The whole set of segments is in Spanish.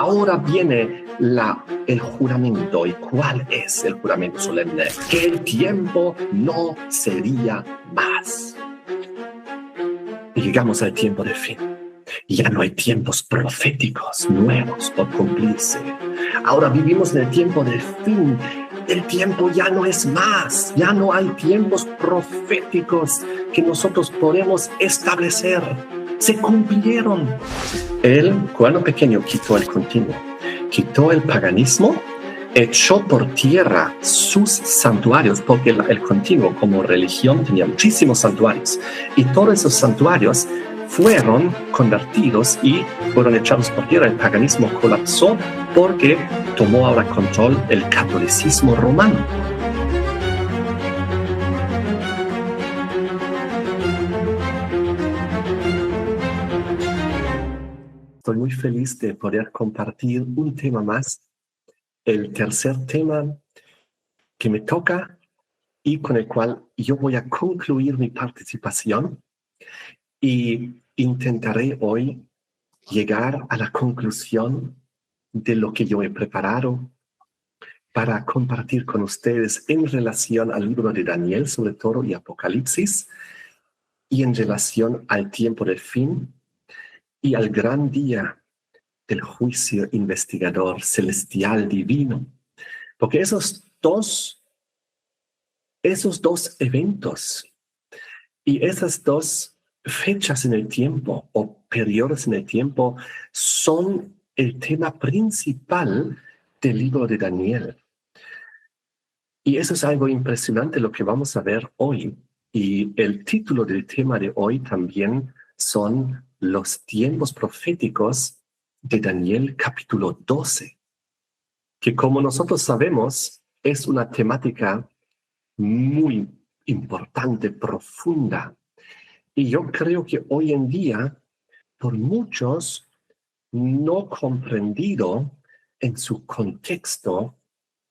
ahora viene el juramento. ¿Y cuál es el juramento solemne? Que el tiempo no sería más. Y llegamos al tiempo del fin. Ya no hay tiempos proféticos nuevos por cumplirse. Ahora vivimos en el tiempo del fin. El tiempo ya no es más. Ya no hay tiempos proféticos que nosotros podemos establecer. Se cumplieron. Él, cuando pequeño, quitó el continuo, quitó el paganismo, echó por tierra sus santuarios, porque el continuo como religión tenía muchísimos santuarios, y todos esos santuarios fueron convertidos y fueron echados por tierra. El paganismo colapsó porque tomó ahora control el catolicismo romano. Estoy muy feliz de poder compartir un tema más, el tercer tema que me toca y con el cual yo voy a concluir mi participación, y intentaré hoy llegar a la conclusión de lo que yo he preparado para compartir con ustedes en relación al libro de Daniel, sobre todo, y Apocalipsis, y en relación al tiempo del fin y al gran día del juicio investigador celestial divino. Porque esos dos eventos y esas dos fechas en el tiempo o periodos en el tiempo son el tema principal del libro de Daniel. Y eso es algo impresionante lo que vamos a ver hoy. Y el título del tema de hoy también son los tiempos proféticos de Daniel capítulo 12, que como nosotros sabemos es una temática muy importante, profunda. Y yo creo que hoy en día, por muchos, no comprendido en su contexto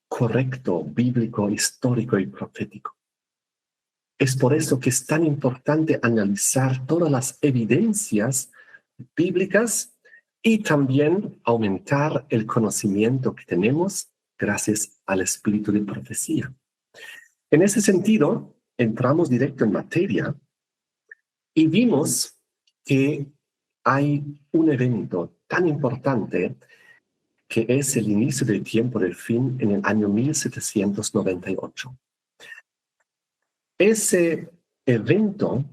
correcto, bíblico, histórico y profético. Es por eso que es tan importante analizar todas las evidencias bíblicas y también aumentar el conocimiento que tenemos gracias al espíritu de profecía. En ese sentido, entramos directo en materia y vimos que hay un evento tan importante que es el inicio del tiempo del fin en el año 1798. Ese evento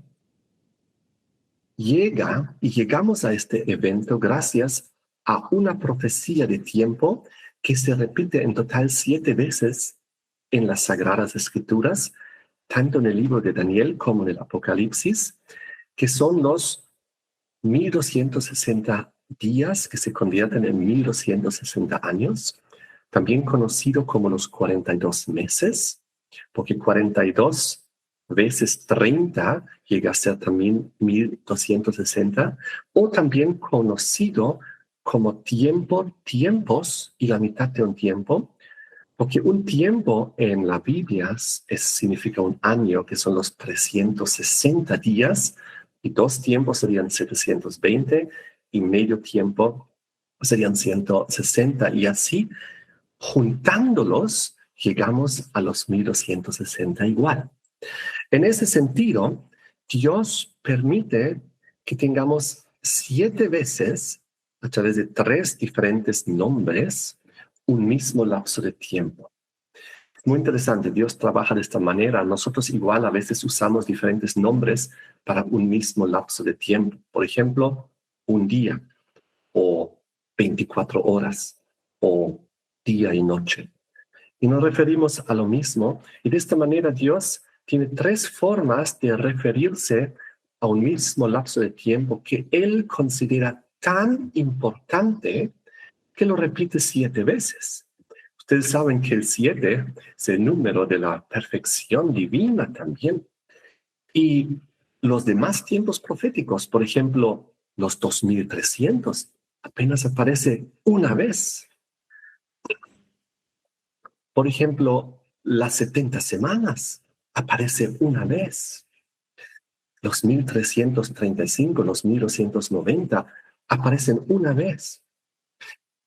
llegamos a este evento gracias a una profecía de tiempo que se repite en total 7 veces en las Sagradas Escrituras, tanto en el libro de Daniel como en el Apocalipsis, que son los 1260 días que se convierten en 1260 años, también conocido como los 42 meses, porque 42 veces 30 llega a ser también 1260, o también conocido como tiempos y la mitad de un tiempo, porque un tiempo en la Biblia significa un año, que son los 360 días, y 2 tiempos serían 720, y medio tiempo serían 160, y así, juntándolos, llegamos a los 1260 igual. En ese sentido, Dios permite que tengamos 7 veces, a través de 3 diferentes nombres, un mismo lapso de tiempo. Muy interesante, Dios trabaja de esta manera. Nosotros igual a veces usamos diferentes nombres para un mismo lapso de tiempo. Por ejemplo, un día, o 24 horas, o día y noche. Y nos referimos a lo mismo, y de esta manera Dios tiene 3 formas de referirse a un mismo lapso de tiempo que Él considera tan importante que lo repite 7 veces. Ustedes saben que el 7 es el número de la perfección divina también. Y los demás tiempos proféticos, por ejemplo, los 2300, apenas aparece una vez. Por ejemplo, las 70 semanas aparece una vez. Los 1335, los 1290 aparecen una vez.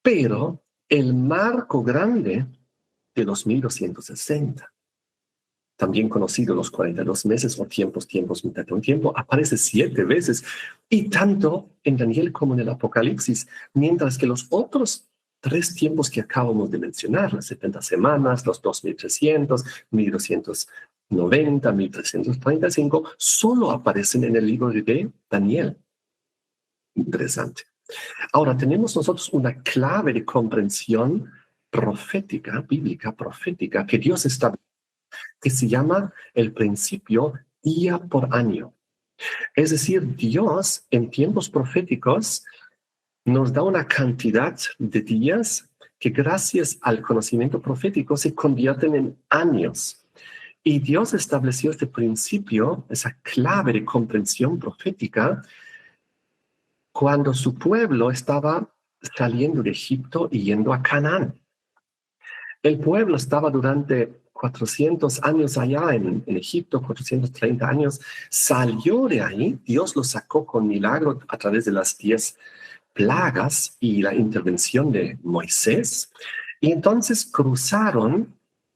pero el marco grande de los 1260, también conocido los 42 meses o tiempos, mitad de un tiempo, aparece 7 veces, y tanto en Daniel como en el Apocalipsis, mientras que los otros 3 tiempos que acabamos de mencionar, las 70 semanas, los 2300, 1290, 1335, solo aparecen en el libro de Daniel. Interesante. Ahora, tenemos nosotros una clave de comprensión profética, bíblica, profética, que Dios estableció, que se llama el principio día por año. Es decir, Dios en tiempos proféticos nos da una cantidad de días que gracias al conocimiento profético se convierten en años. Y Dios estableció este principio, esa clave de comprensión profética, cuando su pueblo estaba saliendo de Egipto y yendo a Canaán. El pueblo estaba durante 400 años allá en Egipto, 430 años, salió de ahí, Dios lo sacó con milagro a través de las 10 plagas y la intervención de Moisés, y entonces cruzaron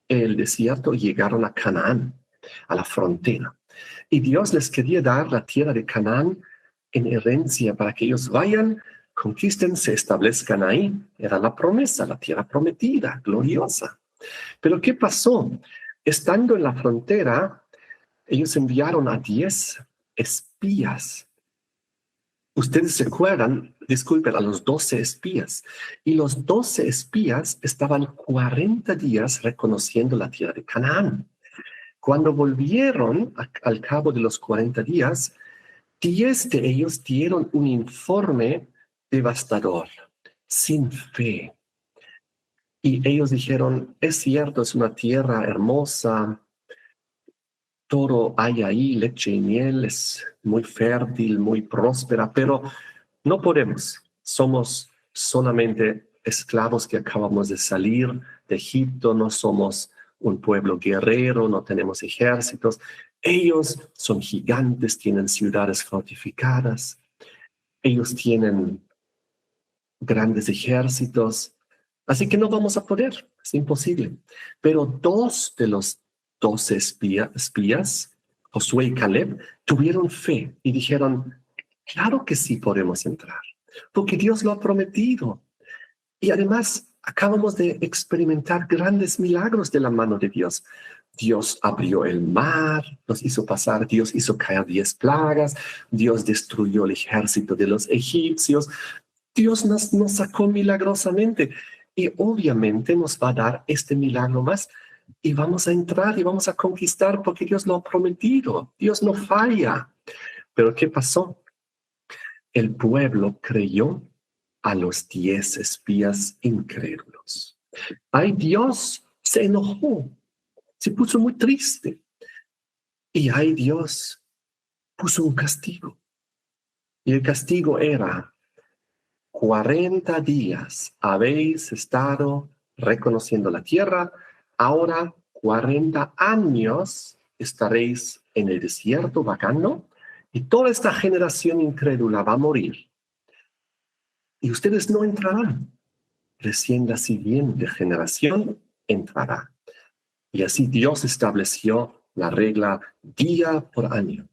el desierto y llegaron a Canaán, a la frontera. Y Dios les quería dar la tierra de Canaán en herencia para que ellos vayan, conquisten, se establezcan ahí. Era la promesa, la tierra prometida, gloriosa. Pero ¿qué pasó? Estando en la frontera, ellos enviaron a 10 espías. Ustedes se acuerdan, disculpen, a los 12 espías. Y los 12 espías estaban 40 días reconociendo la tierra de Canaán. Cuando volvieron al cabo de los 40 días, 10 de ellos dieron un informe devastador, sin fe. Y ellos dijeron, es cierto, es una tierra hermosa, todo hay ahí, leche y miel, es muy fértil, muy próspera, pero no podemos. Somos solamente esclavos que acabamos de salir de Egipto, no somos un pueblo guerrero, no tenemos ejércitos. Ellos son gigantes, tienen ciudades fortificadas, ellos tienen grandes ejércitos, así que no vamos a poder, es imposible. Pero 2 de los 12 espías, Josué y Caleb, tuvieron fe y dijeron, claro que sí podemos entrar, porque Dios lo ha prometido. Y además acabamos de experimentar grandes milagros de la mano de Dios. Dios abrió el mar, nos hizo pasar, Dios hizo caer 10 plagas, Dios destruyó el ejército de los egipcios, Dios nos sacó milagrosamente, y obviamente nos va a dar este milagro más y vamos a entrar y vamos a conquistar porque Dios lo ha prometido. Dios no falla. Pero ¿qué pasó? El pueblo creyó a los 10 espías incrédulos. Ay, Dios se enojó, se puso muy triste. Y ay, Dios puso un castigo. Y el castigo era: 40 días habéis estado reconociendo la tierra, ahora 40 años estaréis en el desierto vagando, y toda esta generación incrédula va a morir. Y ustedes no entrarán. Recién la siguiente generación entrará. Y así Dios estableció la regla día por año.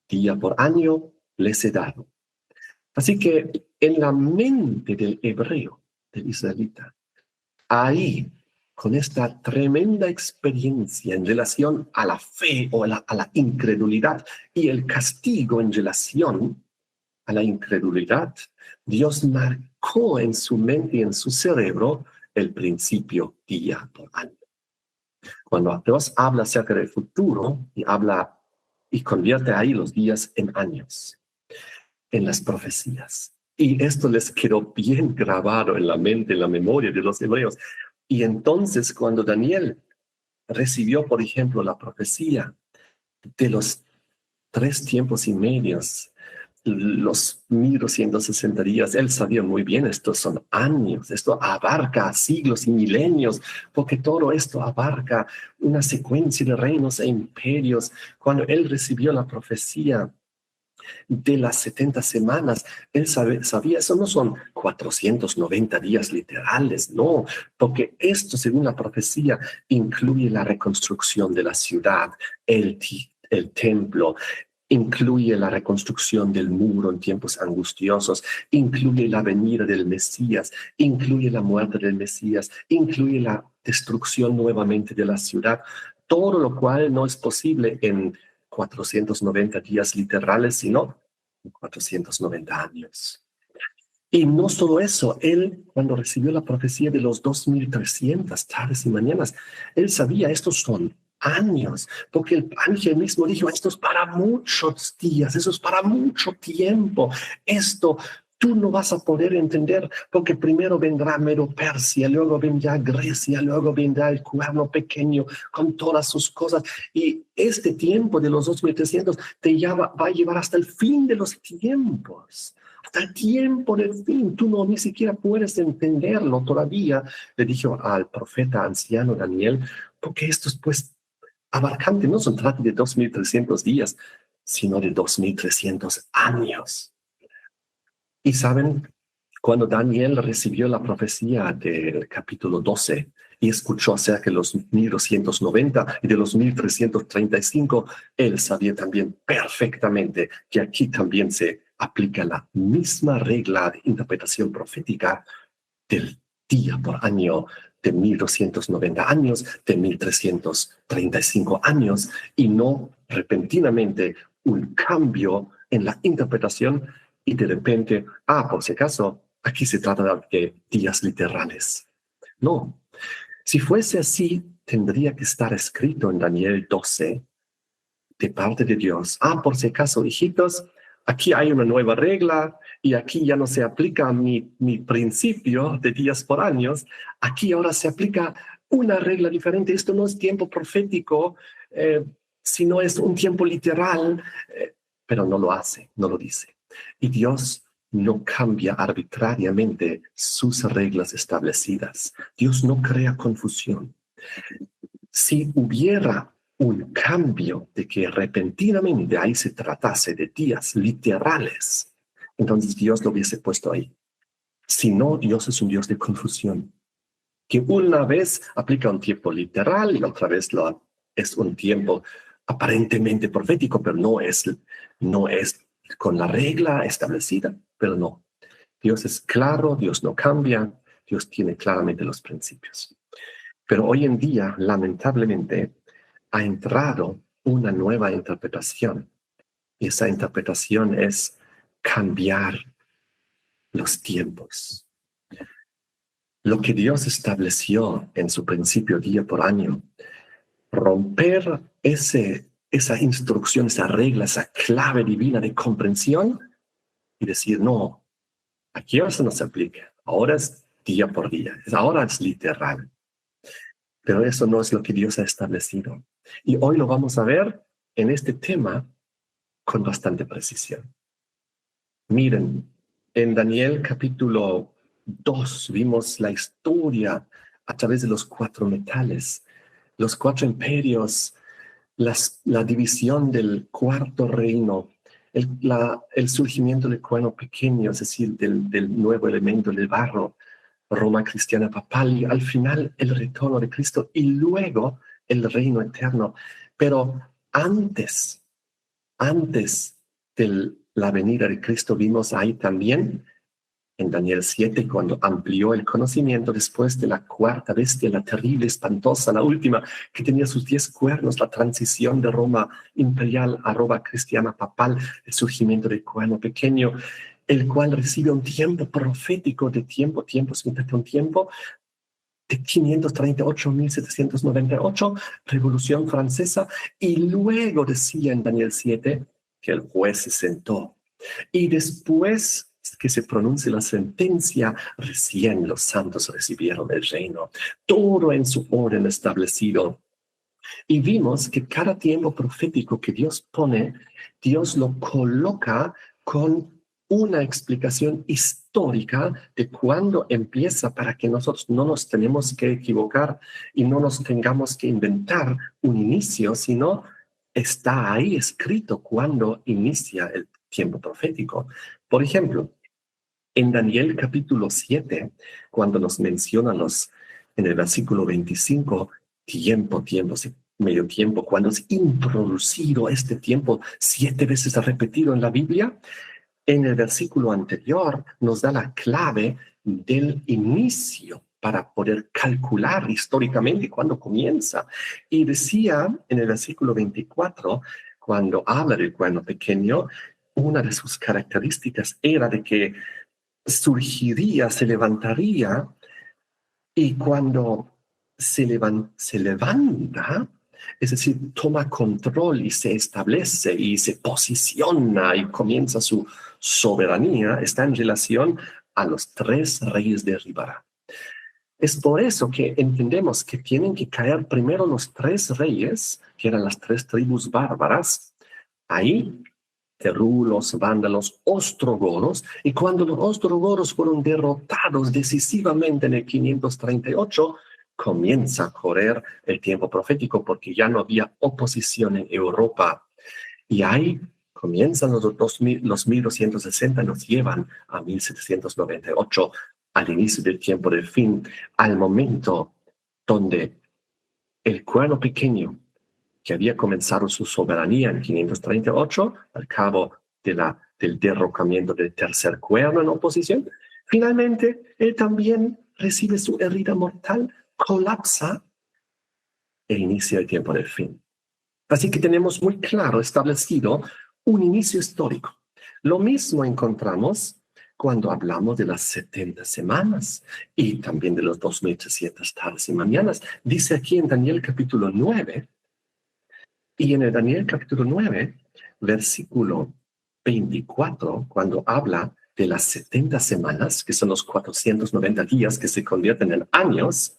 Día por año les he dado. Así que en la mente del hebreo, del israelita, ahí, con esta tremenda experiencia en relación a la fe o a la incredulidad y el castigo en relación a la incredulidad, Dios marcó en su mente y en su cerebro el principio día por año. Cuando Dios habla acerca del futuro y habla y convierte ahí los días en años, en las profecías. Y esto les quedó bien grabado en la mente, en la memoria de los hebreos. Y entonces cuando Daniel recibió, por ejemplo, la profecía de los 3 tiempos y medios, los 1260 días, él sabía muy bien, estos son años, esto abarca siglos y milenios, porque todo esto abarca una secuencia de reinos e imperios. Cuando él recibió la profecía de las 70 semanas. Él sabía, eso no son 490 días literales, no, porque esto, según la profecía, incluye la reconstrucción de la ciudad, el templo, incluye la reconstrucción del muro en tiempos angustiosos, incluye la venida del Mesías, incluye la muerte del Mesías, incluye la destrucción nuevamente de la ciudad, todo lo cual no es posible en 490 días literales, sino en 490 años. Y no solo eso, él, cuando recibió la profecía de los 2300 tardes y mañanas, él sabía, estos son años, porque el ángel mismo dijo, esto es para muchos días, eso es para mucho tiempo, esto tú no vas a poder entender, porque primero vendrá Medo-Persia, luego vendrá Grecia, luego vendrá el cuerno pequeño con todas sus cosas, y este tiempo de los 2300 va a llevar hasta el fin de los tiempos. Hasta el tiempo del fin, tú no ni siquiera puedes entenderlo todavía, le dijo al profeta anciano Daniel, porque esto es pues abarcante, no se trata de 2300 días, sino de 2300 años. Y saben, cuando Daniel recibió la profecía del capítulo 12 y escuchó acerca de los 1290 y de los 1335, él sabía también perfectamente que aquí también se aplica la misma regla de interpretación profética del día por año, de 1290 años, de 1335 años, y no repentinamente un cambio en la interpretación y de repente, por si acaso, aquí se trata de días literales. No, si fuese así, tendría que estar escrito en Daniel 12 de parte de Dios. Por si acaso, hijitos, aquí hay una nueva regla y aquí ya no se aplica mi principio de días por años. Aquí ahora se aplica una regla diferente. Esto no es tiempo profético, sino es un tiempo literal, pero no lo hace, no lo dice. Y Dios no cambia arbitrariamente sus reglas establecidas. Dios no crea confusión. Si hubiera un cambio de que repentinamente ahí se tratase de días literales, entonces Dios lo hubiese puesto ahí. Si no, Dios es un Dios de confusión, que una vez aplica un tiempo literal y otra vez es un tiempo aparentemente profético, pero no es con la regla establecida, pero no. Dios es claro, Dios no cambia, Dios tiene claramente los principios. Pero hoy en día, lamentablemente, ha entrado una nueva interpretación. Y esa interpretación es cambiar los tiempos. Lo que Dios estableció en su principio día por año, romper esa instrucción, esa regla, esa clave divina de comprensión y decir, no, aquí ahora no se aplica, ahora es día por día, ahora es literal. Pero eso no es lo que Dios ha establecido. Y hoy lo vamos a ver en este tema con bastante precisión. Miren, en Daniel capítulo 2 vimos la historia a través de los 4 metales, los 4 imperios, la división del cuarto reino, el surgimiento del cuerno pequeño, es decir, del nuevo elemento del barro, Roma cristiana papal, y al final el retorno de Cristo y luego el reino eterno. Pero antes de la venida de Cristo vimos ahí también en Daniel 7, cuando amplió el conocimiento después de la cuarta bestia, la terrible, espantosa, la última, que tenía sus 10 cuernos, la transición de Roma imperial a Roma cristiana papal, el surgimiento del cuerno pequeño, el cual recibe un tiempo profético de tiempo significa un tiempo de 538 a 1798, Revolución Francesa, y luego decía en Daniel 7 que el juez se sentó. Y después que se pronuncie la sentencia, recién los santos recibieron el reino, todo en su orden establecido. Y vimos que cada tiempo profético que Dios pone, Dios lo coloca con una explicación histórica de cuándo empieza, para que nosotros no nos tenemos que equivocar y no nos tengamos que inventar un inicio, sino está ahí escrito cuándo inicia tiempo profético. Por ejemplo, en Daniel capítulo 7, cuando nos menciona en el versículo 25, tiempo, sí, medio tiempo, cuando es introducido este tiempo 7 veces repetido en la Biblia, en el versículo anterior nos da la clave del inicio para poder calcular históricamente cuándo comienza. Y decía en el versículo 24, cuando habla del cuerno pequeño, una de sus características era de que surgiría, se levantaría, y cuando se levanta, es decir, toma control y se establece y se posiciona y comienza su soberanía, está en relación a los 3 reyes de Ribara. Es por eso que entendemos que tienen que caer primero los 3 reyes, que eran las 3 tribus bárbaras. Ahí los vándalos, ostrogoros, y cuando los ostrogoros fueron derrotados decisivamente en el 538, comienza a correr el tiempo profético porque ya no había oposición en Europa. Y ahí comienzan los 1260, nos llevan a 1798, al inicio del tiempo del fin, al momento donde el cuerno pequeño, que había comenzado su soberanía en 538, al cabo del derrocamiento del tercer cuerno en oposición, finalmente él también recibe su herida mortal, colapsa e inicia el tiempo del fin. Así que tenemos muy claro establecido un inicio histórico. Lo mismo encontramos cuando hablamos de las 70 semanas y también de los 2300 tardes y mañanas. Dice aquí en Daniel capítulo 9, y en el Daniel capítulo 9, versículo 24, cuando habla de las 70 semanas, que son los 490 días que se convierten en años,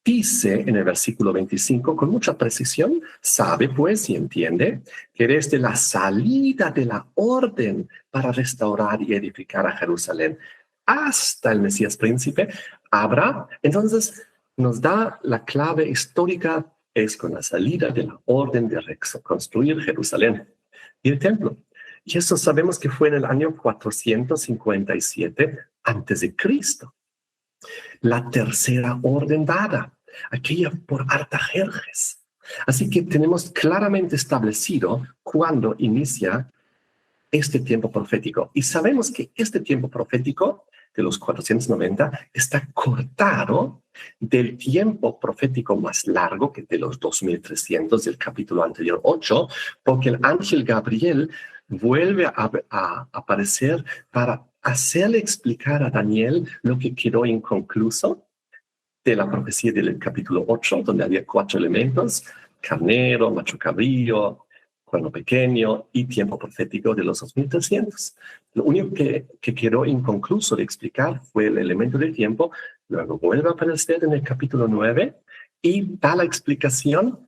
dice en el versículo 25 con mucha precisión, sabe pues y entiende que desde la salida de la orden para restaurar y edificar a Jerusalén hasta el Mesías príncipe, habrá, entonces nos da la clave histórica, es con la salida de la orden de reconstruir Jerusalén y el templo. Y eso sabemos que fue en el año 457 antes de Cristo. La tercera orden dada, aquella por Artajerjes. Así que tenemos claramente establecido cuándo inicia este tiempo profético. Y sabemos que este tiempo profético de los 490 está cortado del tiempo profético más largo que de los 2300 del capítulo anterior 8, porque el ángel Gabriel vuelve a aparecer para hacerle explicar a Daniel lo que quedó inconcluso de la profecía del capítulo 8, donde había 4 elementos: carnero, macho cabrío, cuerno pequeño y tiempo profético de los 2300. Lo único que quedó inconcluso de explicar fue el elemento del tiempo. Luego vuelve a aparecer en el capítulo 9 y da la explicación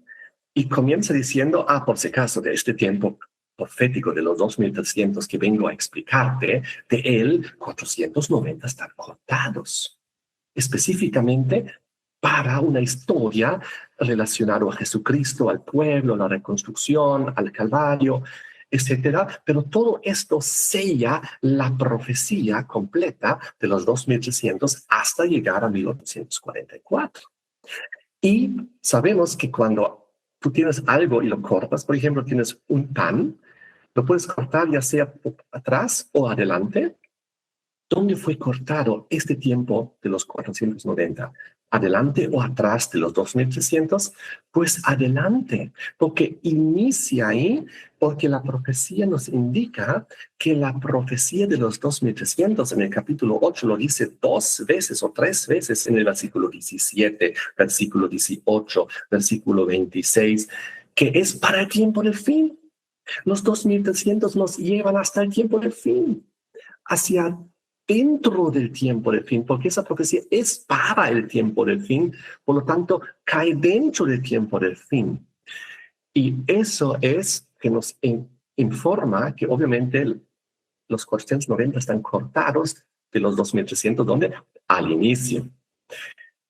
y comienza diciendo, por si acaso, de este tiempo profético de los 2300 que vengo a explicarte, de él 490 están cortados específicamente para una historia relacionada a Jesucristo, al pueblo, a la reconstrucción, al Calvario, etcétera. Pero todo esto sella la profecía completa de los 2300 hasta llegar a 1844. Y sabemos que cuando tú tienes algo y lo cortas, por ejemplo, tienes un pan, lo puedes cortar ya sea atrás o adelante. ¿Dónde fue cortado este tiempo de los 490? ¿Adelante o atrás de los 2300? Pues adelante, porque inicia ahí, porque la profecía nos indica que la profecía de los 2300 en el capítulo 8 lo dice 2 veces o 3 veces en el versículo 17, versículo 18, versículo 26, que es para el tiempo del fin. Los 2300 nos llevan hasta el tiempo del fin, hacia dentro del tiempo del fin, porque esa profecía es para el tiempo del fin, por lo tanto, cae dentro del tiempo del fin. Y eso es que nos informa que obviamente los 490 están cortados de los 2300, ¿dónde? Al inicio,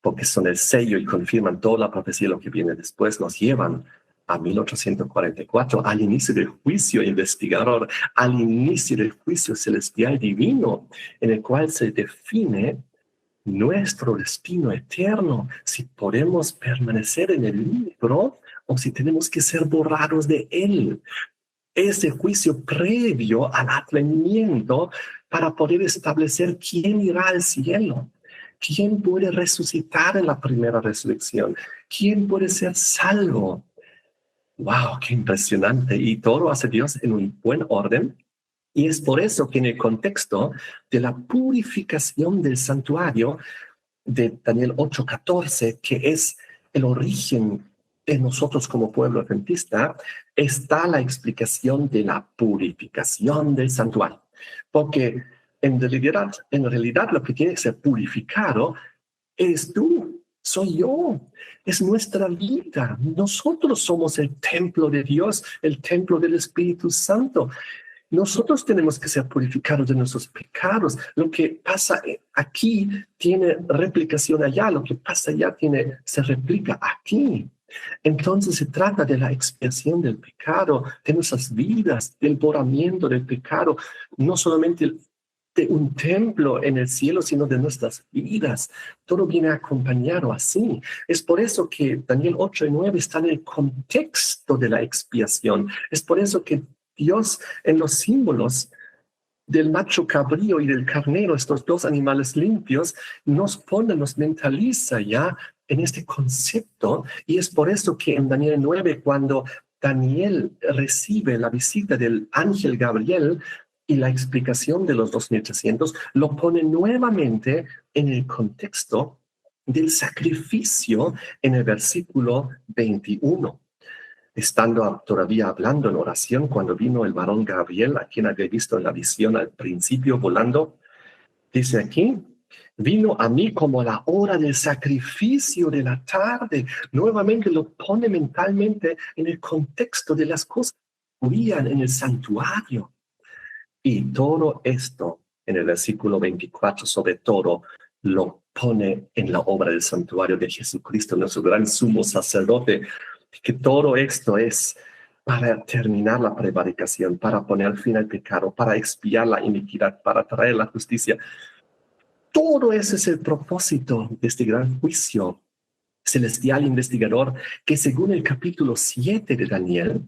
porque son el sello y confirman toda la profecía, lo que viene después, nos llevan a 1844, al inicio del juicio investigador, al inicio del juicio celestial divino, en el cual se define nuestro destino eterno, si podemos permanecer en el libro o si tenemos que ser borrados de él. Ese juicio previo al advenimiento para poder establecer quién irá al cielo, quién puede resucitar en la primera resurrección, quién puede ser salvo. ¡Wow! ¡Qué impresionante! Y todo hace Dios en un buen orden. Y es por eso que en el contexto de la purificación del santuario de Daniel 8:14, que es el origen de nosotros como pueblo adventista, está la explicación de la purificación del santuario. Porque en realidad lo que tiene que ser purificado eres tú, soy yo, es nuestra vida. Nosotros somos el templo de Dios, el templo del Espíritu Santo. Nosotros tenemos que ser purificados de nuestros pecados. Lo que pasa aquí tiene replicación allá, lo que pasa allá se replica aquí. Entonces se trata de la expiación del pecado, de nuestras vidas, del borramiento del pecado, no solamente de un templo en el cielo, sino de nuestras vidas. Todo viene acompañado así. Es por eso que Daniel 8 y 9 están en el contexto de la expiación. Es por eso que Dios en los símbolos del macho cabrío y del carnero, estos dos animales limpios, nos mentaliza ya en este concepto. Y es por eso que en Daniel 9, cuando Daniel recibe la visita del ángel Gabriel y la explicación de los 2300, lo pone nuevamente en el contexto del sacrificio en el versículo 21. Estando todavía hablando en oración, cuando vino el varón Gabriel, a quien había visto en la visión al principio volando, dice aquí, vino a mí como a la hora del sacrificio de la tarde. Nuevamente lo pone mentalmente en el contexto de las cosas que ocurrían en el santuario. Y todo esto, en el versículo 24, sobre todo, lo pone en la obra del santuario de Jesucristo, nuestro gran sumo sacerdote, que todo esto es para terminar la prevaricación, para poner fin al pecado, para expiar la iniquidad, para traer la justicia. Todo ese es el propósito de este gran juicio celestial investigador que, según el capítulo 7 de Daniel,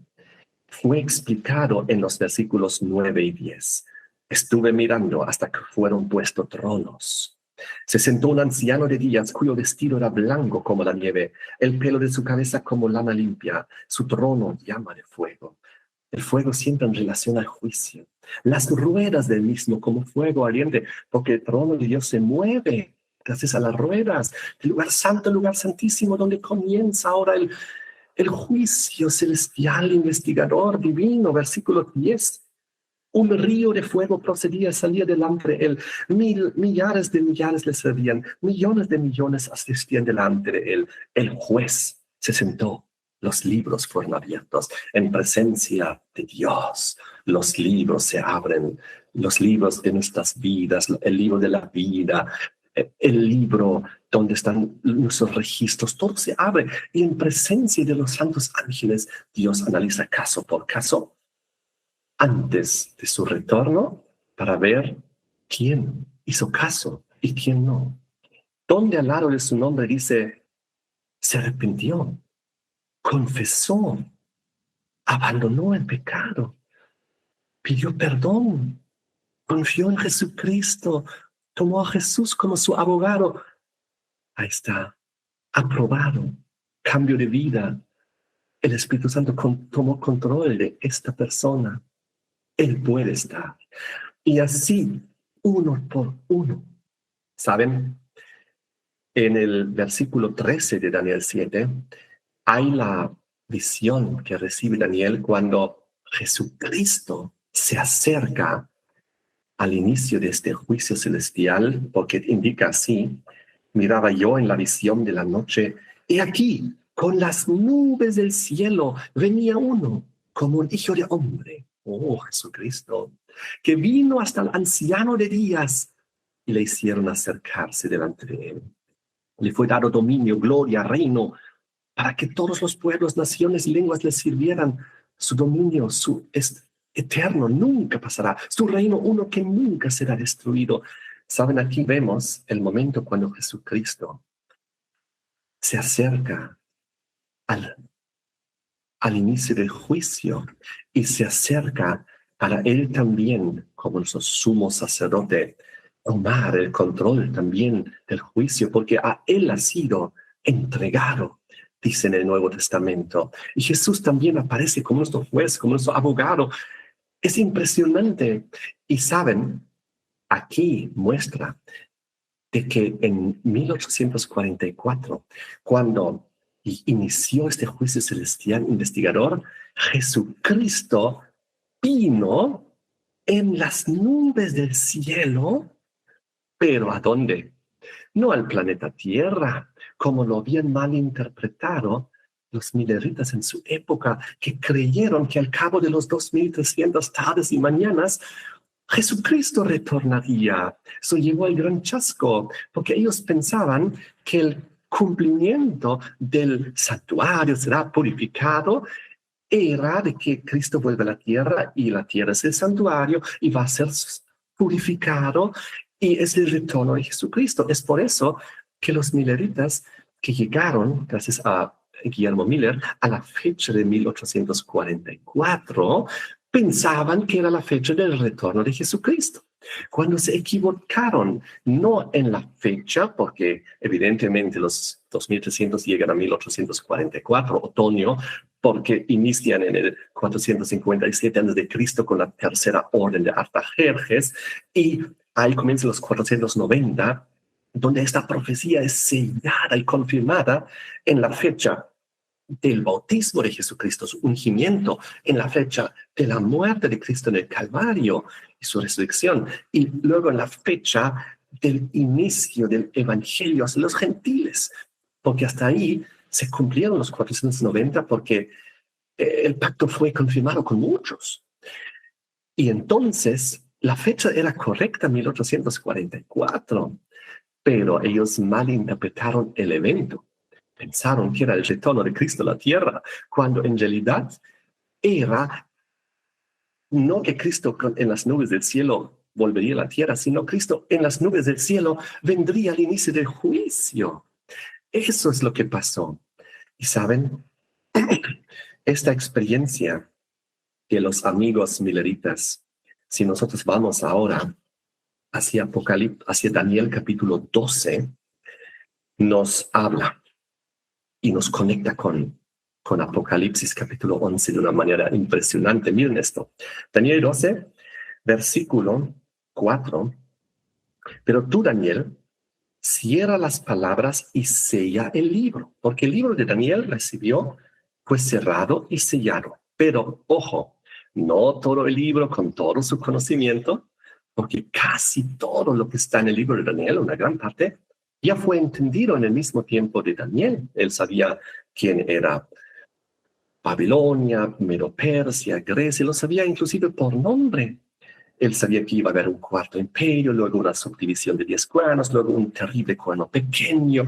fue explicado en los versículos 9 y 10. Estuve mirando hasta que fueron puestos tronos. Se sentó un anciano de días cuyo vestido era blanco como la nieve, el pelo de su cabeza como lana limpia, su trono llama de fuego. El fuego siempre en relación al juicio. Las ruedas del mismo como fuego ardiente, porque el trono de Dios se mueve gracias a las ruedas. El lugar santo, el lugar santísimo, donde comienza ahora el juicio celestial investigador divino, versículo 10. Un río de fuego salía delante de él. Millares de millares le servían. Millones de millones asistían delante de él. El juez se sentó. Los libros fueron abiertos en presencia de Dios. Los libros se abren. Los libros de nuestras vidas, el libro de la vida, el libro donde están nuestros registros, todo se abre. Y en presencia de los santos ángeles, Dios analiza caso por caso antes de su retorno para ver quién hizo caso y quién no. Donde al lado de su nombre dice, se arrepintió, confesó, abandonó el pecado, pidió perdón, confió en Jesucristo, tomó a Jesús como su abogado. Ahí está, aprobado, cambio de vida. El Espíritu Santo tomó control de esta persona. Él puede estar. Y así, uno por uno. ¿Saben? En el versículo 13 de Daniel 7, hay la visión que recibe Daniel cuando Jesucristo se acerca al inicio de este juicio celestial, porque indica así, miraba yo en la visión de la noche, y aquí, con las nubes del cielo, venía uno como un hijo de hombre, oh Jesucristo, que vino hasta el anciano de días y le hicieron acercarse delante de él. Le fue dado dominio, gloria, reino, para que todos los pueblos, naciones y lenguas le sirvieran. Su dominio es eterno, nunca pasará. Su reino, uno que nunca será destruido. Saben, aquí vemos el momento cuando Jesucristo se acerca al inicio del juicio y se acerca para él también, como nuestro sumo sacerdote, tomar el control también del juicio, porque a él ha sido entregado, dice en el Nuevo Testamento. Y Jesús también aparece como nuestro juez, como nuestro abogado. Es impresionante. Y saben, aquí muestra de que en 1844, cuando inició este juicio celestial investigador, Jesucristo vino en las nubes del cielo, pero ¿a dónde? No al planeta Tierra, como lo habían malinterpretado los mileritas en su época, que creyeron que al cabo de los 2300 tardes y mañanas Jesucristo retornaría. Eso llevó al gran chasco, porque ellos pensaban que el cumplimiento del santuario será purificado era de que Cristo vuelve a la tierra y la tierra es el santuario y va a ser purificado y es el retorno de Jesucristo. Es por eso que los milleritas que llegaron, gracias a Guillermo Miller, a la fecha de 1844, pensaban que era la fecha del retorno de Jesucristo. Cuando se equivocaron, no en la fecha, porque evidentemente los 2300 llegan a 1844, otoño, porque inician en el 457 a.C. con la tercera orden de Artajerjes, y ahí comienzan los 490, donde esta profecía es sellada y confirmada en la fecha del bautismo de Jesucristo, su ungimiento, en la fecha de la muerte de Cristo en el Calvario y su resurrección, y luego en la fecha del inicio del evangelio hacia los gentiles, porque hasta ahí se cumplieron los 490 porque el pacto fue confirmado con muchos. Y entonces la fecha era correcta, 1844, pero ellos malinterpretaron el evento. Pensaron que era el retorno de Cristo a la tierra, cuando en realidad era no que Cristo en las nubes del cielo volvería a la tierra, sino Cristo en las nubes del cielo vendría al inicio del juicio. Eso es lo que pasó. Y saben, esta experiencia de los amigos milleritas, si nosotros vamos ahora hacia hacia Daniel capítulo 12, nos habla y nos conecta con Apocalipsis capítulo 11 de una manera impresionante. Miren esto. Daniel 12, versículo 4. Pero tú, Daniel, cierra las palabras y sella el libro, porque el libro de Daniel recibió, pues cerrado y sellado. Pero, ojo, no todo el libro con todo su conocimiento, porque casi todo lo que está en el libro de Daniel, una gran parte, ya fue entendido en el mismo tiempo de Daniel. Él sabía quién era Babilonia, Medo-Persia, Grecia, lo sabía inclusive por nombre. Él sabía que iba a haber un cuarto imperio, luego una subdivisión de 10 cuernos, luego un terrible cuerno pequeño,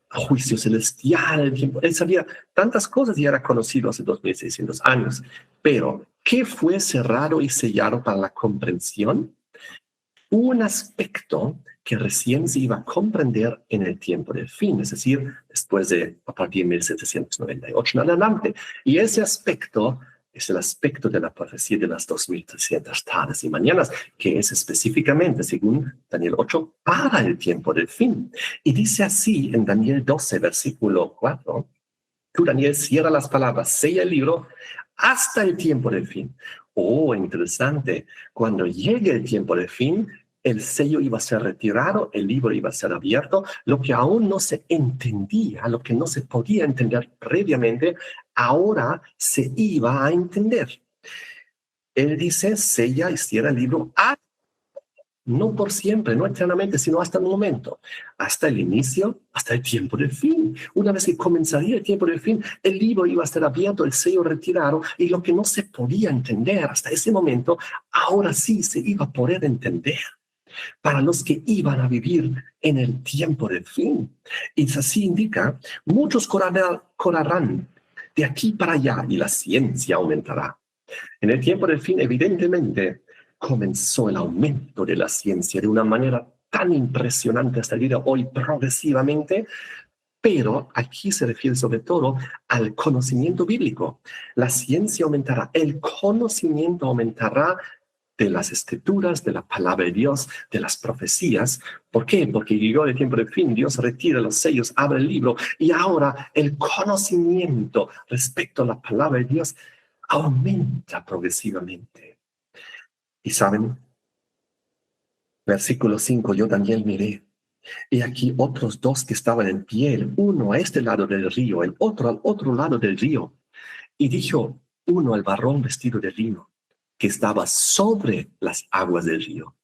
juicio celestial. Él sabía tantas cosas y era conocido hace 2600 años. Pero, ¿qué fue cerrado y sellado para la comprensión? Un aspecto que recién se iba a comprender en el tiempo del fin, es decir, a partir de 1798 en adelante. Y ese aspecto es el aspecto de la profecía de las 2300 tardes y mañanas, que es específicamente, según Daniel 8, para el tiempo del fin. Y dice así en Daniel 12, versículo 4, tú, Daniel, cierra las palabras, sella el libro hasta el tiempo del fin. Oh, interesante. Cuando llegue el tiempo del fin, el sello iba a ser retirado, el libro iba a ser abierto. Lo que aún no se entendía, lo que no se podía entender previamente, ahora se iba a entender. Él dice, sella y cierra el libro, no por siempre, no eternamente, sino hasta el momento, hasta el inicio, hasta el tiempo del fin. Una vez que comenzaría el tiempo del fin, el libro iba a estar abierto, el sello retirado, y lo que no se podía entender hasta ese momento, ahora sí se iba a poder entender. para los que iban a vivir en el tiempo del fin. Y así indica, muchos correrán de aquí para allá y la ciencia aumentará. En el tiempo del fin, evidentemente, comenzó el aumento de la ciencia de una manera tan impresionante hasta el día de hoy, progresivamente, pero aquí se refiere sobre todo al conocimiento bíblico. La ciencia aumentará, el conocimiento aumentará de las escrituras, de la palabra de Dios, de las profecías. ¿Por qué? Porque llegó el tiempo del fin, Dios retira los sellos, abre el libro y ahora el conocimiento respecto a la palabra de Dios aumenta progresivamente. Y saben, versículo 5, yo Daniel miré, y aquí otros dos que estaban en pie, el uno a este lado del río, el otro al otro lado del río. Y dijo uno al varón vestido de lino, que estaba sobre las aguas del río.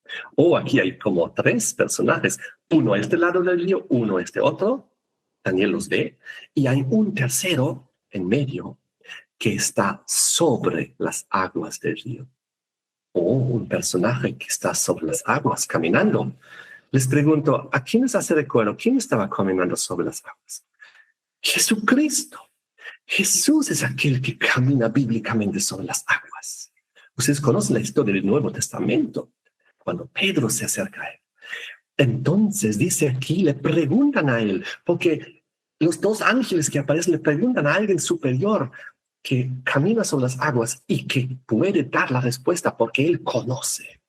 Aquí hay como tres personajes, uno a este lado del río, uno a este otro, Daniel los ve, y hay un tercero en medio que está sobre las aguas del río. Un personaje que está sobre las aguas caminando. Les pregunto, ¿a quién les hace recuerdo? ¿Quién estaba caminando sobre las aguas? Jesucristo. Jesús es aquel que camina bíblicamente sobre las aguas. Ustedes conocen la historia del Nuevo Testamento, cuando Pedro se acerca a él. Entonces dice aquí, le preguntan a él, porque los dos ángeles que aparecen le preguntan a alguien superior que camina sobre las aguas y que puede dar la respuesta porque él conoce.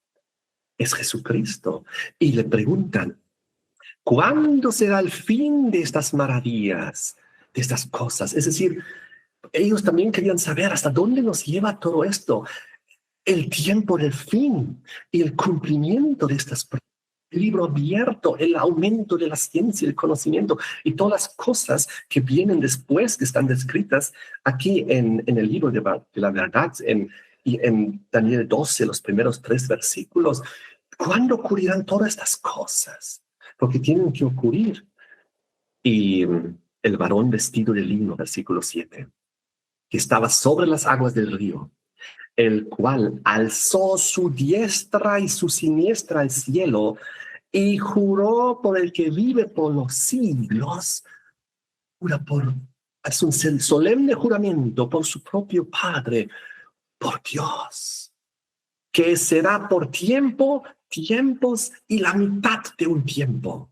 Es Jesucristo. Y le preguntan, ¿cuándo será el fin de estas maravillas, de estas cosas? Es decir, ellos también querían saber hasta dónde nos lleva todo esto, el tiempo del fin y el cumplimiento de estas promesas. El libro abierto, el aumento de la ciencia, el conocimiento y todas las cosas que vienen después, que están descritas aquí en el libro de la verdad, y en Daniel 12, los primeros 3 versículos. ¿Cuándo ocurrirán todas estas cosas? Porque tienen que ocurrir. Y el varón vestido de lino, versículo 7, que estaba sobre las aguas del río, el cual alzó su diestra y su siniestra al cielo y juró por el que vive por los siglos, es un solemne juramento por su propio Padre, por Dios, que será por tiempos y la mitad de un tiempo.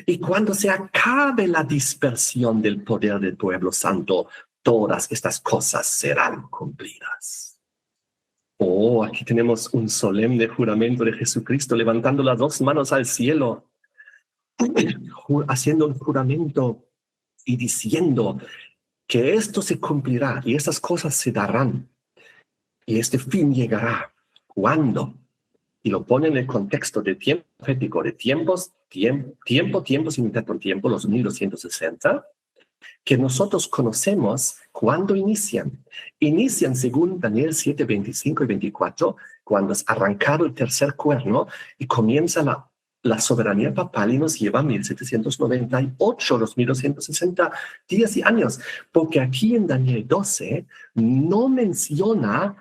Y cuando se acabe la dispersión del poder del pueblo santo, todas estas cosas serán cumplidas. Aquí tenemos un solemne juramento de Jesucristo levantando las 2 manos al cielo, haciendo un juramento y diciendo que esto se cumplirá y estas cosas se darán y este fin llegará. ¿Cuándo? Y lo pone en el contexto de tiempo profético, de tiempos sin mitad con tiempo, los 1260, que nosotros conocemos cuando inician. Inician según Daniel 7, 25 y 24, cuando es arrancado el tercer cuerno y comienza la soberanía papal y nos lleva a 1798, los 1260 días y años, porque aquí en Daniel 12 no menciona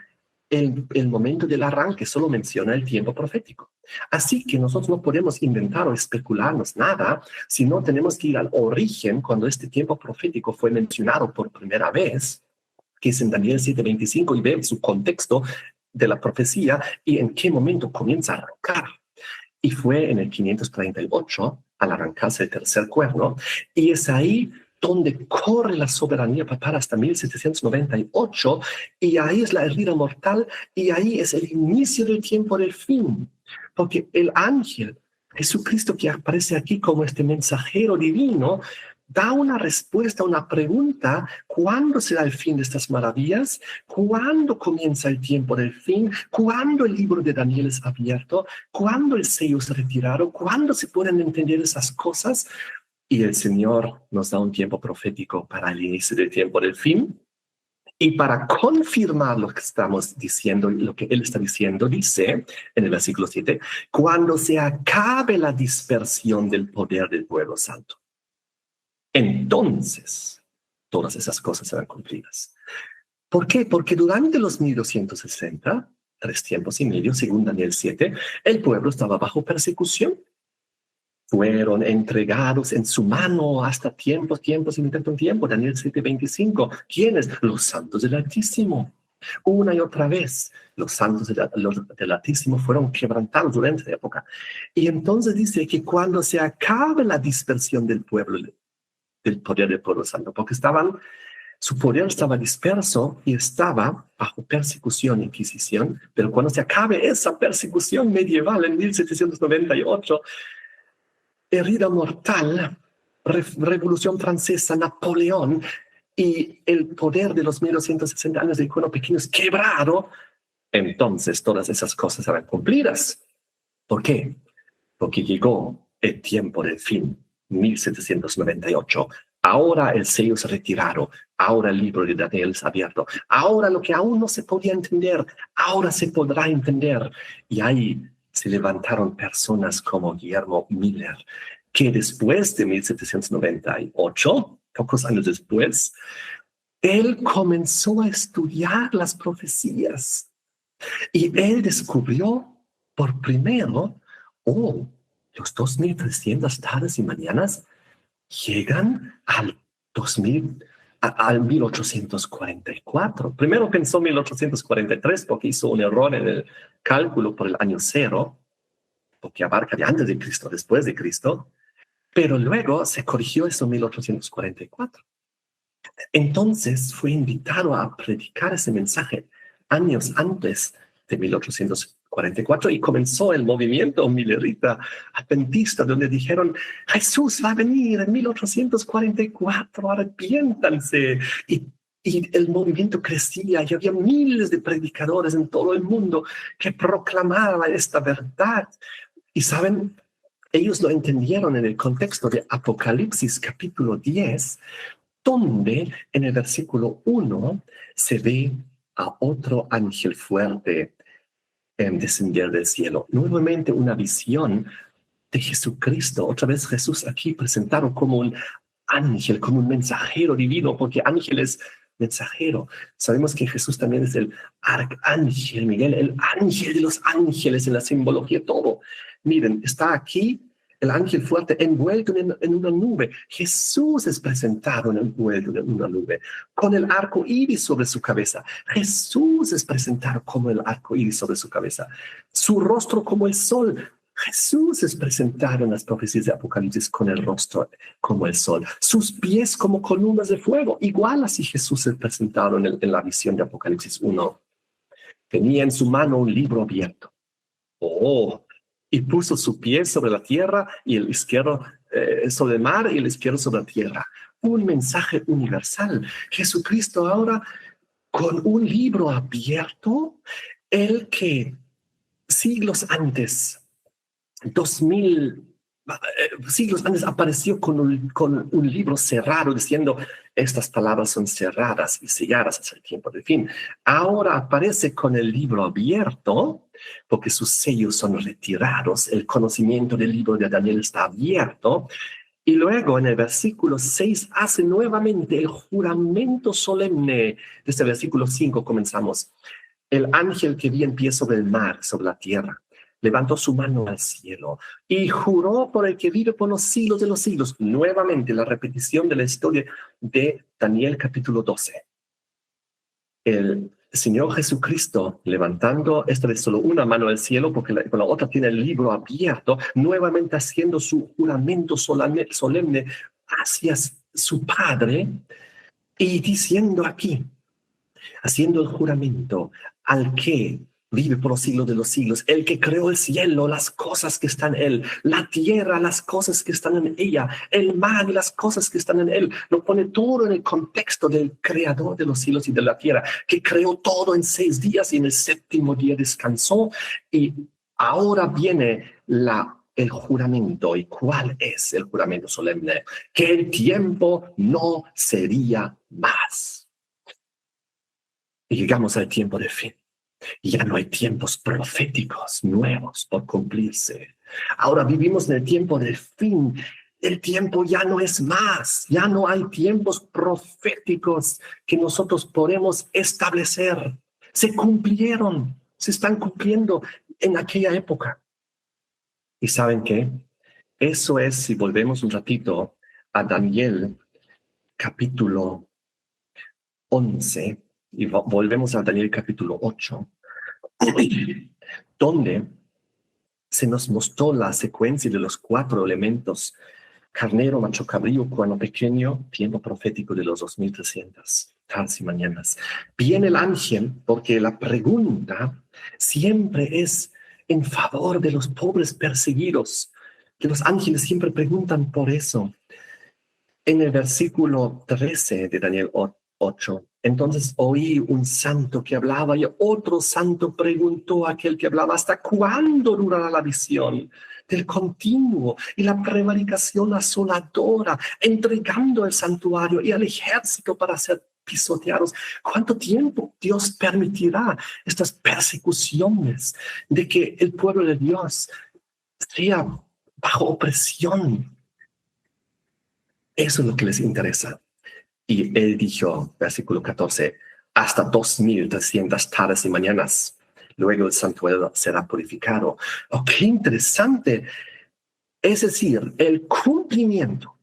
el momento del arranque, solo menciona el tiempo profético. Así que nosotros no podemos inventar o especularnos nada, sino tenemos que ir al origen cuando este tiempo profético fue mencionado por primera vez, que es en Daniel 7:25, y ver su contexto de la profecía y en qué momento comienza a arrancar. Y fue en el 538, al arrancarse el tercer cuerno, y es ahí donde corre la soberanía papal hasta 1798, y ahí es la herida mortal, y ahí es el inicio del tiempo del fin. Porque el ángel, Jesucristo, que aparece aquí como este mensajero divino, da una respuesta a una pregunta: ¿cuándo será el fin de estas maravillas? ¿Cuándo comienza el tiempo del fin? ¿Cuándo el libro de Daniel es abierto? ¿Cuándo el sello es retirado? ¿Cuándo se pueden entender esas cosas? Y el Señor nos da un tiempo profético para el inicio del tiempo del fin. Y para confirmar lo que estamos diciendo, lo que Él está diciendo, dice en el versículo 7, cuando se acabe la dispersión del poder del pueblo santo, entonces todas esas cosas serán cumplidas. ¿Por qué? Porque durante los 1260, 3 tiempos y medio, según Daniel 7, el pueblo estaba bajo persecución. Fueron entregados en su mano hasta tiempos y un tiempo. Daniel 7:25. ¿Quiénes? Los santos del Altísimo. Una y otra vez, los santos del Altísimo fueron quebrantados durante la época. Y entonces dice que cuando se acabe la dispersión del pueblo, del poder del pueblo santo, porque su poder estaba disperso y estaba bajo persecución e inquisición, pero cuando se acabe esa persecución medieval en 1798, herida mortal, Revolución Francesa, Napoleón y el poder de los 1260 años de icono pequeño es quebrado, entonces todas esas cosas serán cumplidas. ¿Por qué? Porque llegó el tiempo del fin, 1798. Ahora el sello es retirado, ahora el libro de Daniel es abierto, ahora lo que aún no se podía entender, ahora se podrá entender. Y ahí se levantaron personas como Guillermo Miller, que después de 1798, pocos años después, él comenzó a estudiar las profecías y él descubrió por primero, los 2300 tardes y mañanas llegan al 1844. Primero pensó 1843 porque hizo un error en el cálculo por el año cero, porque abarca de antes de Cristo, después de Cristo, pero luego se corrigió eso en 1844. Entonces fue invitado a predicar ese mensaje años antes de 1844 y comenzó el movimiento millerita adventista, donde dijeron: Jesús va a venir en 1844, arrepiéntanse. Y el movimiento crecía y había miles de predicadores en todo el mundo que proclamaban esta verdad. Y saben, ellos lo entendieron en el contexto de Apocalipsis capítulo 10, donde en el versículo 1 se ve a otro ángel fuerte descender del cielo. Nuevamente una visión de Jesucristo. Otra vez Jesús aquí presentado como un ángel, como un mensajero divino, porque ángel es mensajero. Sabemos que Jesús también es el arcángel Miguel, el ángel de los ángeles en la simbología, todo. Miren, está aquí el ángel fuerte envuelto en una nube. Jesús es presentado envuelto en una nube, con el arco iris sobre su cabeza. Jesús es presentado como el arco iris sobre su cabeza. Su rostro como el sol. Jesús es presentado en las profecías de Apocalipsis con el rostro como el sol. Sus pies como columnas de fuego. Igual así Jesús es presentado en la visión de Apocalipsis 1. Tenía en su mano un libro abierto. Y puso su pie sobre la tierra y el izquierdo sobre el mar y el izquierdo sobre la tierra. Un mensaje universal. Jesucristo ahora con un libro abierto, el que siglos antes, 2000 siglos antes, apareció con un libro cerrado diciendo: estas palabras son cerradas y selladas hasta el tiempo del fin. Ahora aparece con el libro abierto porque sus sellos son retirados. El conocimiento del libro de Daniel está abierto. Y luego en el versículo 6 hace nuevamente el juramento solemne. Desde el versículo 5 comenzamos. El ángel que vi en pie sobre el mar, sobre la tierra, levantó su mano al cielo y juró por el que vive por los siglos de los siglos. Nuevamente la repetición de la historia de Daniel capítulo 12. El Señor Jesucristo levantando esta vez solo una mano al cielo, porque con la otra tiene el libro abierto, nuevamente haciendo su juramento solemne hacia su Padre y diciendo aquí, haciendo el juramento al que vive por los siglos de los siglos, el que creó el cielo, las cosas que están en él, la tierra, las cosas que están en ella, el mar y las cosas que están en él. Lo pone todo en el contexto del creador de los cielos y de la tierra, que creó todo en 6 días y en el 7º día descansó. Y ahora viene el juramento. ¿Y cuál es el juramento solemne? Que el tiempo no sería más. Y llegamos al tiempo de fin. Ya no hay tiempos proféticos nuevos por cumplirse. Ahora vivimos en el tiempo del fin. El tiempo ya no es más. Ya no hay tiempos proféticos que nosotros podemos establecer. Se cumplieron. se están cumpliendo en aquella época. ¿Y saben qué? Eso es, si volvemos un ratito a Daniel capítulo 11 y volvemos a Daniel capítulo 8, donde se nos mostró la secuencia de los 4 elementos: carnero, macho cabrío, cuerno pequeño, tiempo profético de los 2300, tardes y mañanas. Viene el ángel porque la pregunta siempre es en favor de los pobres perseguidos, que los ángeles siempre preguntan por eso. En el versículo 13 de Daniel 8, entonces oí un santo que hablaba y otro santo preguntó a aquel que hablaba: ¿hasta cuándo durará la visión del continuo y la prevaricación asoladora, entregando el santuario y al ejército para ser pisoteados? ¿Cuánto tiempo Dios permitirá estas persecuciones de que el pueblo de Dios sea bajo opresión? Eso es lo que les interesa. Y él dijo, versículo 14, hasta 2300 tardes y mañanas. Luego el santuario será purificado. Oh, qué interesante. Es decir, el cumplimiento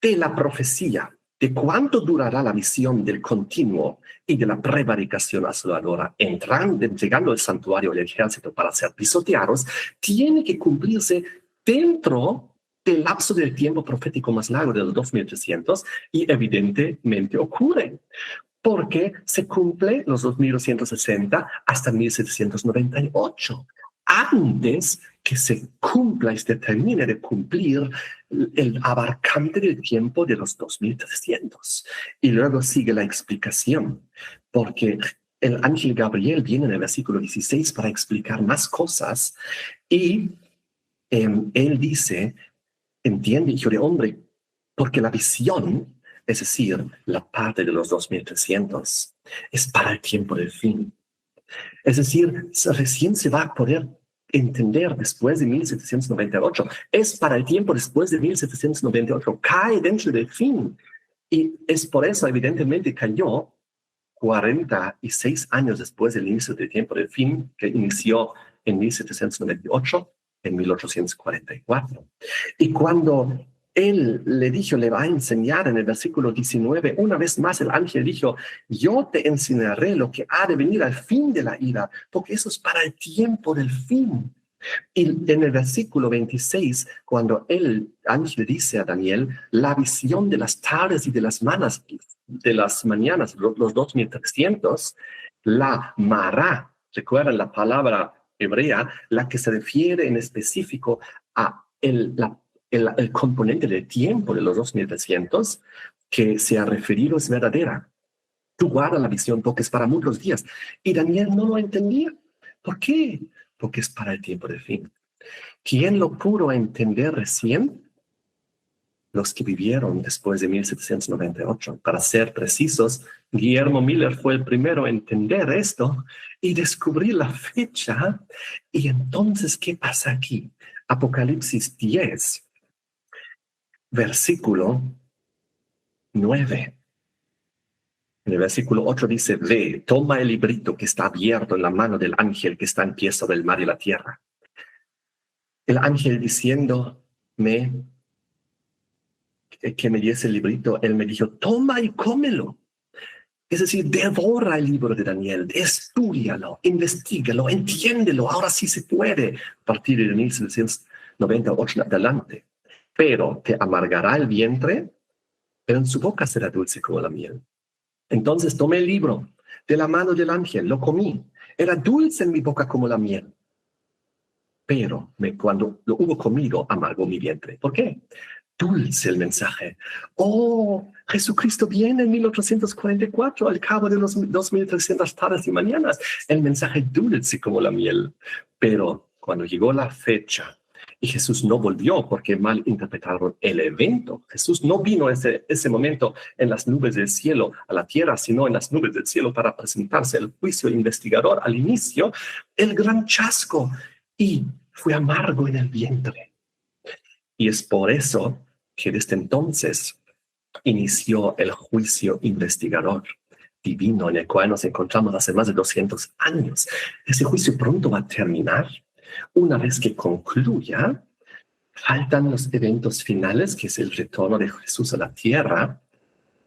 de la profecía de cuánto durará la visión del continuo y de la prevaricación asoladora, llegando al santuario del ejército para ser pisoteados, tiene que cumplirse dentro del lapso del tiempo profético más largo de los 2300, y evidentemente ocurre, porque se cumple los 2260 hasta 1798. Antes que se cumpla y se termine de cumplir el abarcante del tiempo de los 2300. Y luego sigue la explicación, porque el ángel Gabriel viene en el versículo 16 para explicar más cosas, y él dice: entiende, hijo de hombre, porque la visión, es decir, la parte de los 2300, es para el tiempo del fin. Es decir, recién se va a poder entender después de 1798. Es para el tiempo después de 1798. Cae dentro del fin. Y es por eso, evidentemente, cayó 46 años después del inicio del tiempo del fin, que inició en 1798, en 1844. Y cuando él le dijo, le va a enseñar en el versículo 19, una vez más el ángel dijo: yo te enseñaré lo que ha de venir al fin de la ira, porque eso es para el tiempo del fin. Y en el versículo 26, cuando el ángel dice a Daniel, la visión de las tardes y de las mañanas, los 2300, la mará, recuerdan la palabra hebrea, la que se refiere en específico a el componente de tiempo de los 2300, que se ha referido, es verdadera. Tú guardas la visión porque es para muchos días. Y Daniel no lo entendía. ¿Por qué? Porque es para el tiempo del fin. ¿Quién lo pudo entender recién? Los que vivieron después de 1798. Para ser precisos, Guillermo Miller fue el primero a entender esto y descubrir la fecha. Y entonces, ¿qué pasa aquí? Apocalipsis 10, versículo 9. En el versículo 8 dice: ve, toma el librito que está abierto en la mano del ángel que está en pie sobre el mar y la tierra. El ángel diciéndome que me diese el librito, él me dijo: toma y cómelo. Es decir, devora el libro de Daniel, estúdialo, investígalo, entiéndelo. Ahora sí se puede, a partir de 1798 en adelante. Pero te amargará el vientre, pero en su boca será dulce como la miel. Entonces tomé el libro de la mano del ángel, lo comí. Era dulce en mi boca como la miel. Pero cuando lo hubo comido, amargó mi vientre. ¿Por qué? Dulce el mensaje. Oh, Jesucristo viene en 1844, al cabo de los 2300 tardes y mañanas. El mensaje dulce como la miel. Pero cuando llegó la fecha y Jesús no volvió porque mal interpretaron el evento, Jesús no vino ese momento en las nubes del cielo a la tierra, sino en las nubes del cielo para presentarse el juicio investigador al inicio, el gran chasco, y fue amargo en el vientre. Y es por eso que desde entonces inició el juicio investigador. divino en el cual nos encontramos hace más de 200 años. Ese juicio pronto va a terminar. Una vez que concluya, faltan los eventos finales, que es el retorno de Jesús a la tierra,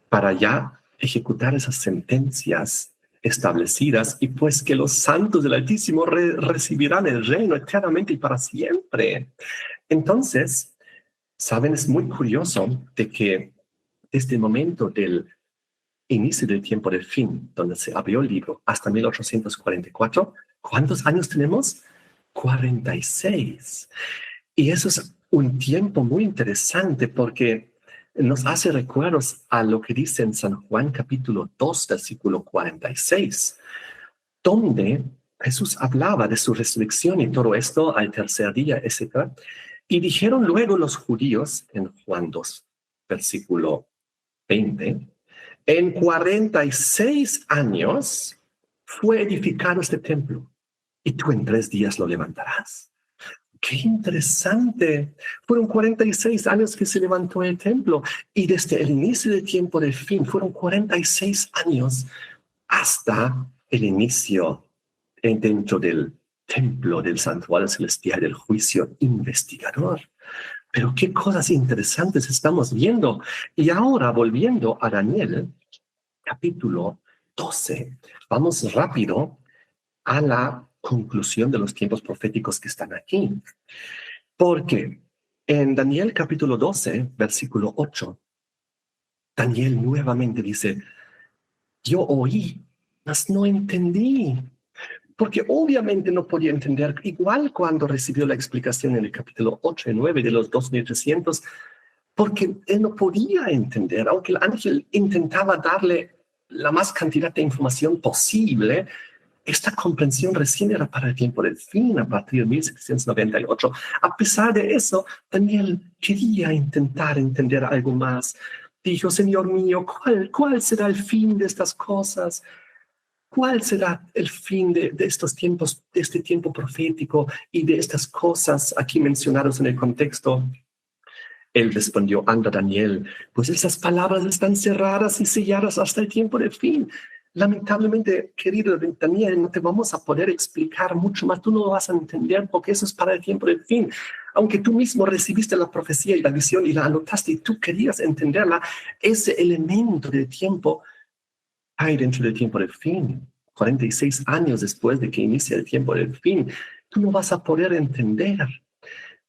para ya ejecutar esas sentencias establecidas y pues que los santos del Altísimo recibirán el reino eternamente y para siempre. Entonces, saben, es muy curioso de que desde el momento del inicio del tiempo del fin, donde se abrió el libro, hasta 1844, ¿cuántos años tenemos? 46. Y eso es un tiempo muy interesante porque nos hace recuerdos a lo que dice en San Juan capítulo 2, versículo 46, donde Jesús hablaba de su resurrección y todo esto al tercer día, etc. Y dijeron luego los judíos en Juan 2, versículo 20, en 46 años fue edificado este templo y tú en 3 días lo levantarás. ¡Qué interesante! Fueron 46 años que se levantó el templo y desde el inicio del tiempo del fin fueron 46 años hasta el inicio dentro del templo del santuario celestial del juicio investigador. Pero qué cosas interesantes estamos viendo. Y ahora, volviendo a Daniel, capítulo 12, vamos rápido a la conclusión de los tiempos proféticos que están aquí. Porque en Daniel capítulo 12, versículo 8, Daniel nuevamente dice, yo oí, mas no entendí. Porque obviamente no podía entender, igual cuando recibió la explicación en el capítulo 8 y 9 de los 2300, porque él no podía entender, aunque el ángel intentaba darle la más cantidad de información posible. Esta comprensión recién era para el tiempo del fin, a partir de 1798. A pesar de eso, Daniel quería intentar entender algo más. Dijo, Señor mío, ¿cuál será el fin de estas cosas? ¿Cuál será el fin de estos tiempos, de este tiempo profético y de estas cosas aquí mencionadas en el contexto? Él respondió, anda Daniel, pues esas palabras están cerradas y selladas hasta el tiempo del fin. Lamentablemente, querido Daniel, no te vamos a poder explicar mucho más. Tú no lo vas a entender porque eso es para el tiempo del fin. Aunque tú mismo recibiste la profecía y la visión y la anotaste y tú querías entenderla, ese elemento del tiempo hay dentro del tiempo del fin. 46 años después de que inicia el tiempo del fin, tú no vas a poder entender.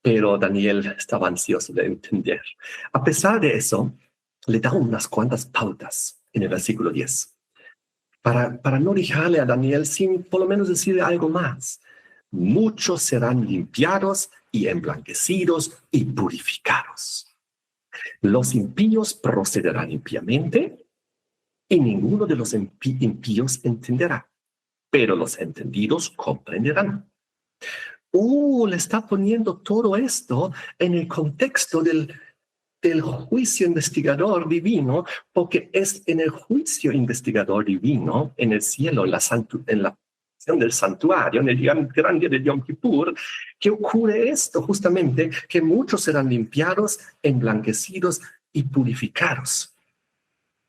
Pero Daniel estaba ansioso de entender. A pesar de eso, le da unas cuantas pautas en el versículo 10 para no dejarle a Daniel sin por lo menos decirle algo más. Muchos serán limpiados y emblanquecidos y purificados. Los impíos procederán impíamente y ninguno de los impíos entenderá, pero los entendidos comprenderán. Le está poniendo todo esto en el contexto del juicio investigador divino, porque es en el juicio investigador divino, en el cielo, en la acción del santuario, en el gran día de Yom Kippur, que ocurre esto justamente, que muchos serán limpiados, emblanquecidos y purificados.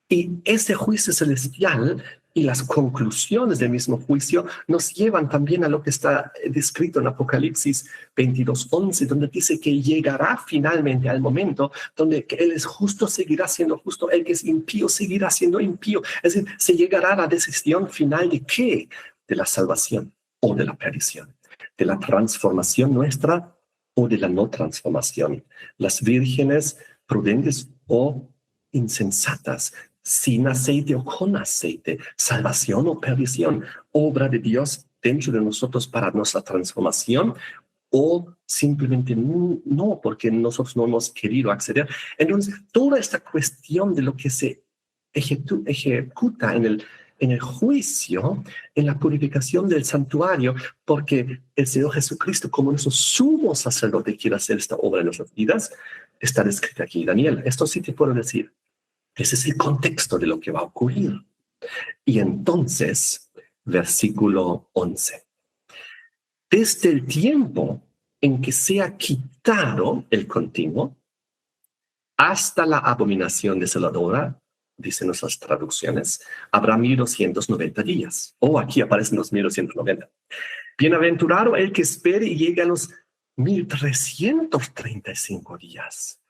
Y ese juicio celestial y las conclusiones del mismo juicio nos llevan también a lo que está descrito en Apocalipsis 22:11, donde dice que llegará finalmente al momento donde el es justo seguirá siendo justo, el que es impío seguirá siendo impío. Es decir, se llegará a la decisión final de ¿qué? De la salvación o de la perdición, de la transformación nuestra o de la no transformación. Las vírgenes prudentes o insensatas, sin aceite o con aceite, salvación o perdición, obra de Dios dentro de nosotros para nuestra transformación o simplemente no, porque nosotros no hemos querido acceder. Entonces, toda esta cuestión de lo que se ejecuta en el juicio, en la purificación del santuario, porque el Señor Jesucristo, como nuestro sumo sacerdote, quiere hacer esta obra en nuestras vidas, está descrita aquí. Daniel, esto sí te puedo decir. Ese es el contexto de lo que va a ocurrir. Y entonces, versículo 11. Desde el tiempo en que sea quitado el continuo hasta la abominación desoladora dicen nuestras traducciones, habrá 1290 días. Aquí aparecen los 1290. Bienaventurado el que espere y llegue a los 1335 días.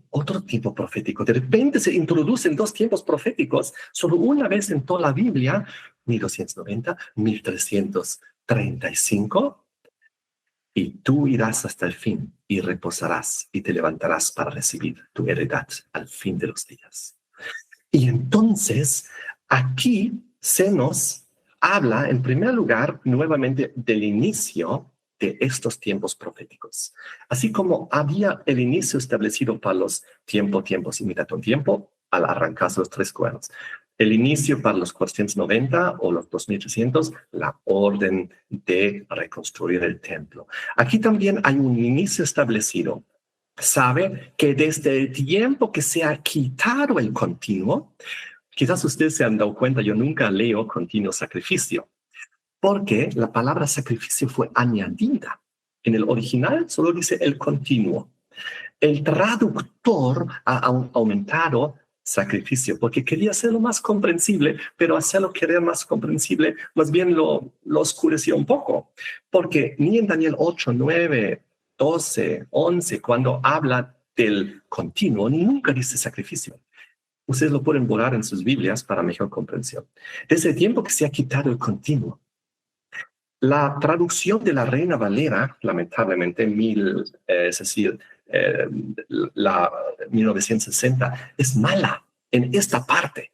Otro tiempo profético. De repente se introducen dos tiempos proféticos, solo una vez en toda la Biblia, 1290, 1335. Y tú irás hasta el fin y reposarás y te levantarás para recibir tu heredad al fin de los días. Y entonces aquí se nos habla, en primer lugar, nuevamente del inicio de estos tiempos proféticos. Así como había el inicio establecido para los tiempos y mitad de un tiempo, al arrancarse los tres cuernos. El inicio para los 490 o los 2300, la orden de reconstruir el templo. Aquí también hay un inicio establecido. Sabe que desde el tiempo que se ha quitado el continuo, quizás ustedes se han dado cuenta, yo nunca leo continuo sacrificio, porque la palabra sacrificio fue añadida. En el original solo dice el continuo. El traductor ha aumentado sacrificio porque quería hacerlo más comprensible, pero hacerlo querer más comprensible más bien lo oscureció un poco, porque ni en Daniel 8, 9, 12, 11, cuando habla del continuo, nunca dice sacrificio. Ustedes lo pueden borrar en sus Biblias para mejor comprensión. Desde el tiempo que se ha quitado el continuo, la traducción de la Reina Valera, lamentablemente, es decir, la 1960, es mala en esta parte,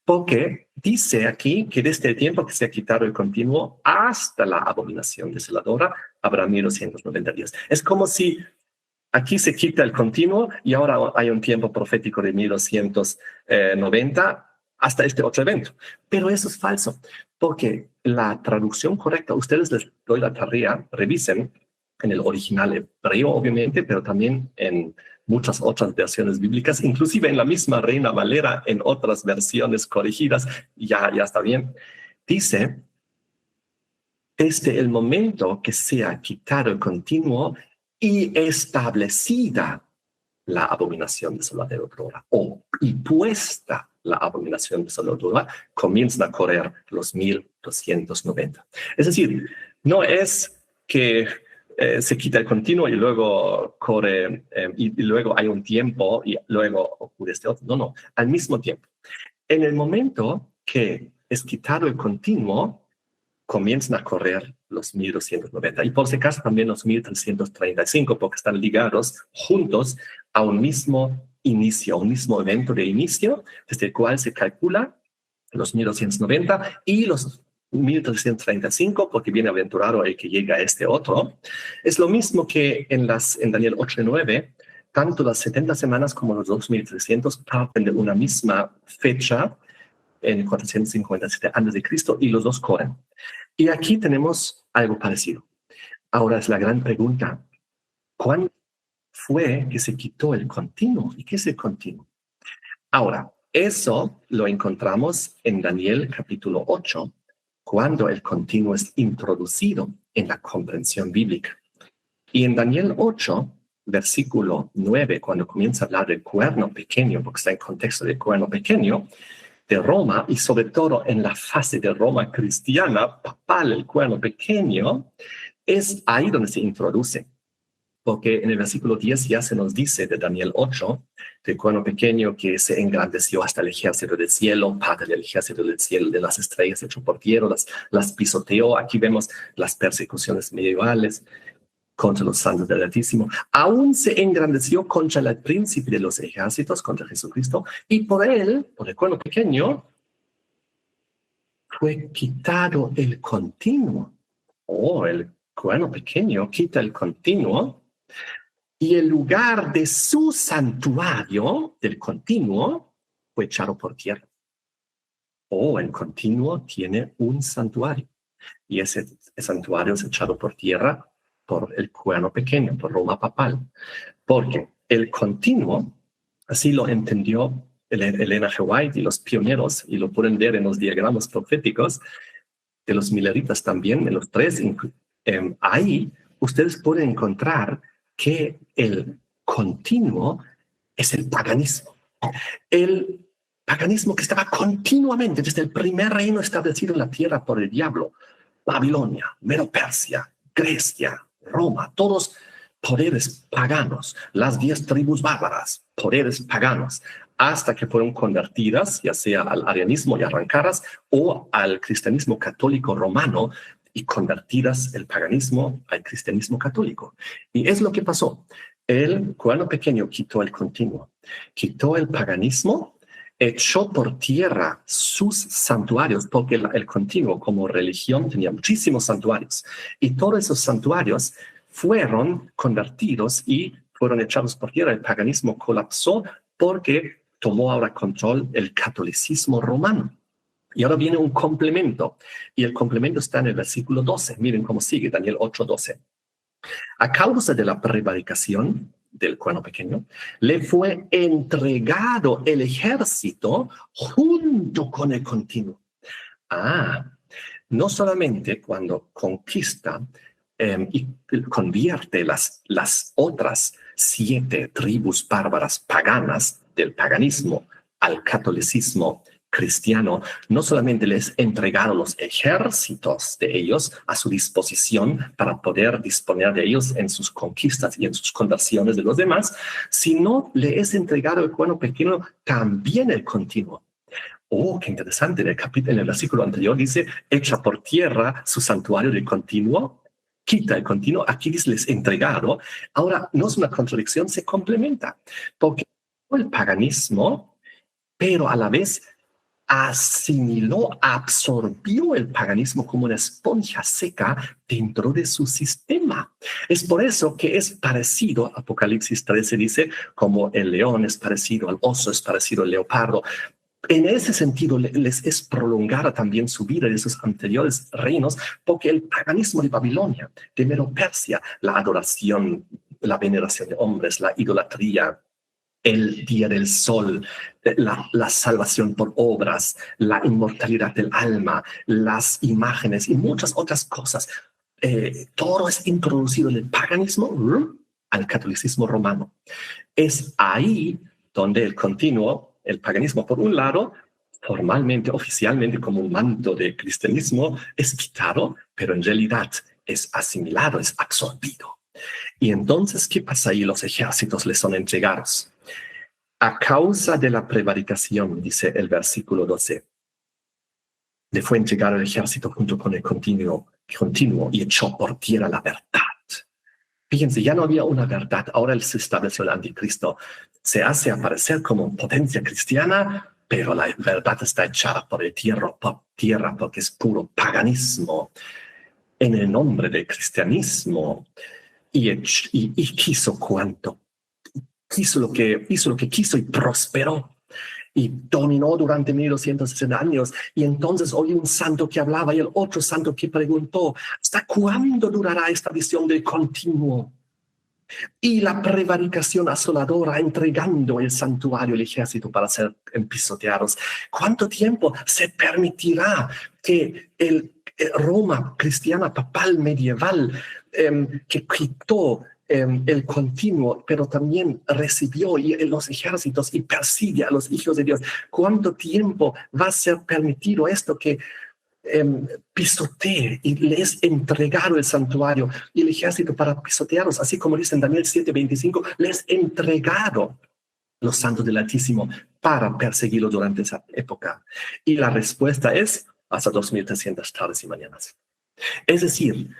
porque dice aquí que desde el tiempo que se ha quitado el continuo hasta la abominación desoladora habrá 1290 días. Es como si aquí se quita el continuo y ahora hay un tiempo profético de 1290 hasta este otro evento. Pero eso es falso, porque la traducción correcta, ustedes les doy la tarea, revisen en el original hebreo, obviamente, pero también en muchas otras versiones bíblicas, inclusive en la misma Reina Valera, en otras versiones corregidas, ya está bien. Dice, desde el momento que se ha quitado el continuo y establecida la abominación desoladora, y puesta la abominación desoladora, comienzan a correr los 1290. Es decir, no es que se quita el continuo y luego corre, y luego hay un tiempo y luego ocurre este otro. No, al mismo tiempo. En el momento que es quitado el continuo, comienzan a correr los 1290 y por si acaso también los 1335 porque están ligados juntos a un mismo inicio, a un mismo evento de inicio desde el cual se calcula los 1290 y los 1335 porque viene aventurado el que llega a este otro. Es lo mismo que en Daniel 8 y 9, tanto las 70 semanas como los 2300 parten de una misma fecha en 457 a.C. y los dos corren. Y aquí tenemos algo parecido. Ahora es la gran pregunta, ¿cuándo fue que se quitó el continuo? ¿Y qué es el continuo? Ahora, eso lo encontramos en Daniel capítulo 8, cuando el continuo es introducido en la comprensión bíblica. Y en Daniel 8, versículo 9, cuando comienza a hablar del cuerno pequeño, porque está en contexto del cuerno pequeño, de Roma, y sobre todo en la fase de Roma cristiana, papal, el cuerno pequeño, es ahí donde se introduce. Porque en el versículo 10 ya se nos dice de Daniel 8, del cuerno pequeño que se engrandeció hasta el ejército del cielo, padre del ejército del cielo, de las estrellas, echó por tierra, las pisoteó. Aquí vemos las persecuciones medievales contra los santos del Altísimo. Aún se engrandeció contra el príncipe de los ejércitos, contra Jesucristo, y por él, por el cuerno pequeño, fue quitado el continuo. El cuerno pequeño quita el continuo, y el lugar de su santuario, del continuo, fue echado por tierra. El continuo tiene un santuario, y ese santuario es echado por tierra por el cuerno pequeño, por Roma papal, porque el continuo, así lo entendió Elena G. White y los pioneros, y lo pueden ver en los diagramas proféticos de los mileritas también, en los tres, ahí ustedes pueden encontrar que el continuo es el paganismo. El paganismo que estaba continuamente desde el primer reino establecido en la tierra por el diablo. Babilonia, Medo-Persia, Grecia, Roma, todos poderes paganos, las 10 tribus bárbaras, poderes paganos, hasta que fueron convertidas, ya sea al arianismo y arrancadas, o al cristianismo católico romano, y convertidas el paganismo al cristianismo católico. Y es lo que pasó. El cubano pequeño quitó el continuo, quitó el paganismo, echó por tierra sus santuarios, porque el continuo como religión tenía muchísimos santuarios, y todos esos santuarios fueron convertidos y fueron echados por tierra. El paganismo colapsó porque tomó ahora control el catolicismo romano. Y ahora viene un complemento, y el complemento está en el versículo 12. Miren cómo sigue, Daniel 8:12. A causa de la prevaricación del cuerno pequeño, le fue entregado el ejército junto con el continuo. No solamente cuando conquista y convierte las otras 7 tribus bárbaras paganas del paganismo al catolicismo cristiano, no solamente les entregaron los ejércitos de ellos a su disposición para poder disponer de ellos en sus conquistas y en sus conversiones de los demás, sino le es entregado el cuerno pequeño también el continuo. Oh, qué interesante. En el versículo anterior dice, echa por tierra su santuario de continuo, quita el continuo. Aquí dice, les entregado. Ahora, no es una contradicción, se complementa. Porque el paganismo, pero a la vez asimiló, absorbió el paganismo como una esponja seca dentro de su sistema. Es por eso que es parecido, Apocalipsis 13 dice, como el león es parecido al oso, es parecido al leopardo. En ese sentido, les es prolongada también su vida de esos anteriores reinos, porque el paganismo de Babilonia, de Medo-Persia, la adoración, la veneración de hombres, la idolatría, el día del sol, la salvación por obras, la inmortalidad del alma, las imágenes y muchas otras cosas. Todo es introducido en el paganismo al catolicismo romano. Es ahí donde el continuo, el paganismo por un lado, formalmente, oficialmente como un manto de cristianismo, es quitado, pero en realidad es asimilado, es absorbido. Y entonces, ¿qué pasa ahí? Los ejércitos les son entregados. A causa de la prevaricación, dice el versículo 12, le fue entregado el ejército junto con el continuo y echó por tierra la verdad. Fíjense, ya no había una verdad, ahora se estableció el anticristo. Se hace aparecer como potencia cristiana, pero la verdad está echada por tierra porque es puro paganismo en el nombre del cristianismo. Y quiso cuanto. Hizo lo que quiso y prosperó. Y dominó durante 1260 años. Y entonces oí un santo que hablaba y el otro santo que preguntó, ¿hasta cuándo durará esta visión del continuo? Y la prevaricación asoladora entregando el santuario al ejército para ser pisoteados. ¿Cuánto tiempo se permitirá que Roma cristiana papal medieval que quitó el continuo, pero también recibió los ejércitos y persigue a los hijos de Dios? ¿Cuánto tiempo va a ser permitido esto que pisotee y les entregaron el santuario y el ejército para pisotearlos, así como dice en Daniel 7:25, les entregaron los santos del Altísimo para perseguirlos durante esa época? Y la respuesta es hasta 2300 tardes y mañanas. Es decir,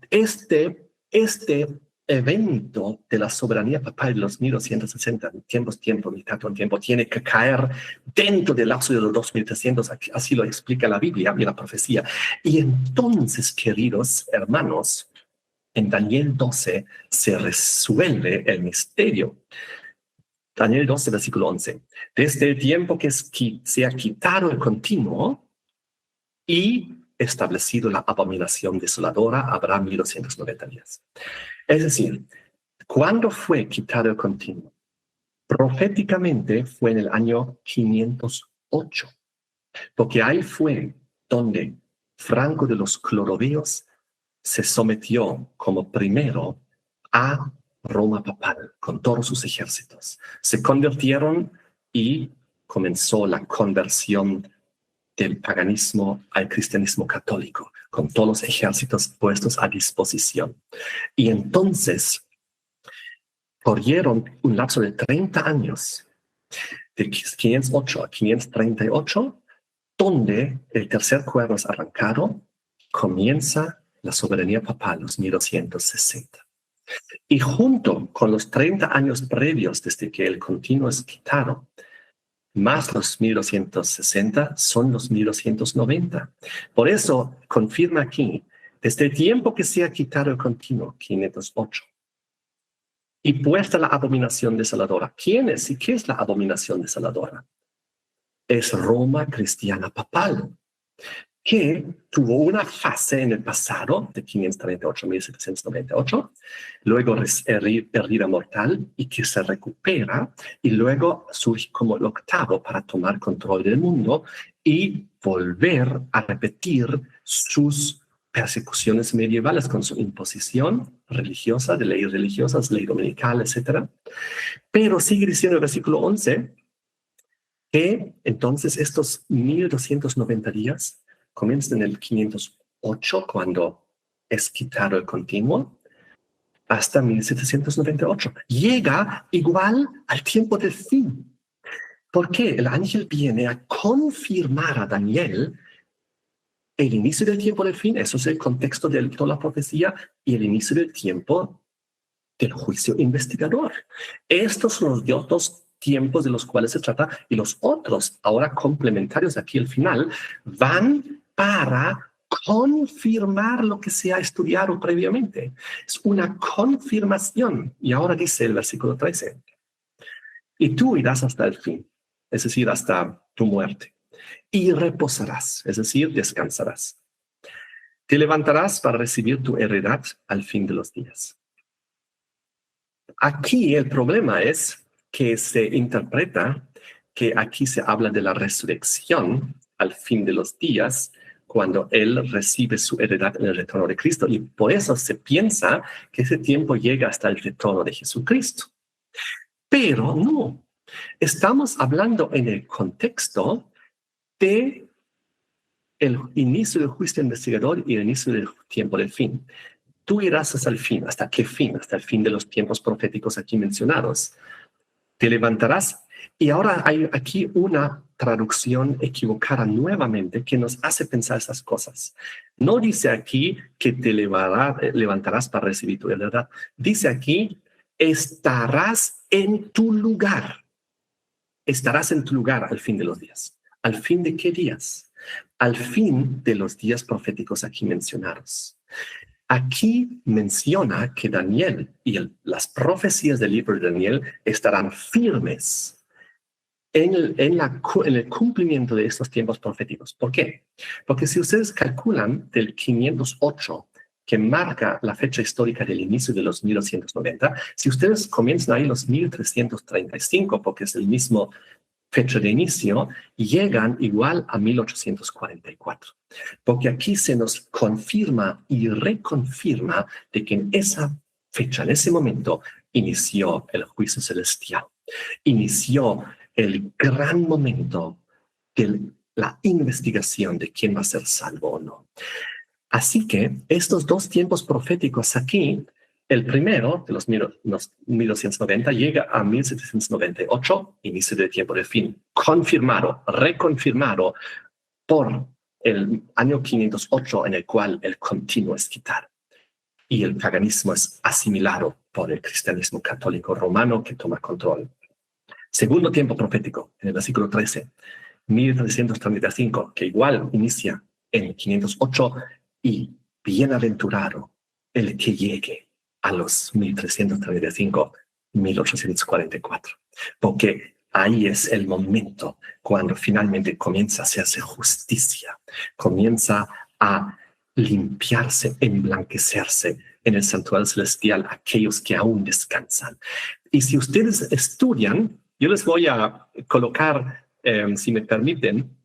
este evento de la soberanía papal de los 1260 tiempo, tiene que caer dentro del lapso de los 2300, así lo explica la Biblia y la profecía. Y entonces, queridos hermanos, en Daniel 12 se resuelve el misterio. Daniel 12, versículo 11. Desde el tiempo que se ha quitado el continuo y establecido la abominación desoladora, habrá 1290 días. Es decir, ¿cuándo fue quitado el continuo? Proféticamente fue en el año 508, porque ahí fue donde Franco de los Cloroveos se sometió como primero a Roma papal con todos sus ejércitos. Se convirtieron y comenzó la conversión del paganismo al cristianismo católico, con todos los ejércitos puestos a disposición. Y entonces corrieron un lapso de 30 años, de 508 a 538, donde el tercer cuerno es arrancado, comienza la soberanía papal, los 1260. Y junto con los 30 años previos desde que el continuo es quitado, más los 1260 son los 1290. Por eso confirma aquí, desde el tiempo que se ha quitado el continuo, 508, y puesta la abominación desoladora. ¿Quién es y qué es la abominación desoladora? Es Roma cristiana papal, que tuvo una fase en el pasado de 538 a 1798, luego herida mortal y que se recupera y luego surge como el octavo para tomar control del mundo y volver a repetir sus persecuciones medievales con su imposición religiosa, de leyes religiosas, ley dominical, etc. Pero sigue diciendo el versículo 11 que entonces estos 1290 días comienzan en el 508, cuando es quitado el continuo, hasta 1798. Llega igual al tiempo del fin. ¿Por qué? El ángel viene a confirmar a Daniel el inicio del tiempo del fin. Eso es el contexto de toda la profecía, y el inicio del tiempo del juicio investigador. Estos son los dos tiempos de los cuales se trata, y los otros, ahora complementarios aquí al final, van para confirmar lo que se ha estudiado previamente. Es una confirmación. Y ahora dice el versículo 13, y tú irás hasta el fin, es decir, hasta tu muerte, y reposarás, es decir, descansarás. Te levantarás para recibir tu heredad al fin de los días. Aquí el problema es que se interpreta que aquí se habla de la resurrección al fin de los días, cuando él recibe su heredad en el retorno de Cristo, y por eso se piensa que ese tiempo llega hasta el retorno de Jesucristo. Pero no, estamos hablando en el contexto de el inicio del juicio investigador y el inicio del tiempo del fin. Tú irás hasta el fin. ¿Hasta qué fin? Hasta el fin de los tiempos proféticos aquí mencionados. Te levantarás. Y ahora hay aquí una traducción equivocada nuevamente que nos hace pensar esas cosas. No dice aquí que te levantarás para recibir tu heredad. Dice aquí, estarás en tu lugar. Estarás en tu lugar al fin de los días. ¿Al fin de qué días? Al fin de los días proféticos aquí mencionados. Aquí menciona que Daniel y las profecías del libro de Daniel estarán firmes en el cumplimiento de estos tiempos proféticos. ¿Por qué? Porque si ustedes calculan del 508, que marca la fecha histórica del inicio de los 1290, si ustedes comienzan ahí los 1335, porque es el mismo fecha de inicio, llegan igual a 1844. Porque aquí se nos confirma y reconfirma de que en esa fecha, en ese momento, inició el juicio celestial. Inició el gran momento de la investigación de quién va a ser salvo o no. Así que estos dos tiempos proféticos aquí, el primero de los 1290 llega a 1798, inicio del tiempo del fin, confirmado, reconfirmado por el año 508, en el cual el continuo es quitado y el paganismo es asimilado por el cristianismo católico romano, que toma control. Segundo tiempo profético, en el versículo 13, 1335, que igual inicia en 508, y bienaventurado el que llegue a los 1335, 1844, porque ahí es el momento cuando finalmente comienza a hacerse justicia, comienza a limpiarse, emblanquecerse en el santuario celestial aquellos que aún descansan. Y si ustedes estudian, yo les voy a colocar, si me permiten,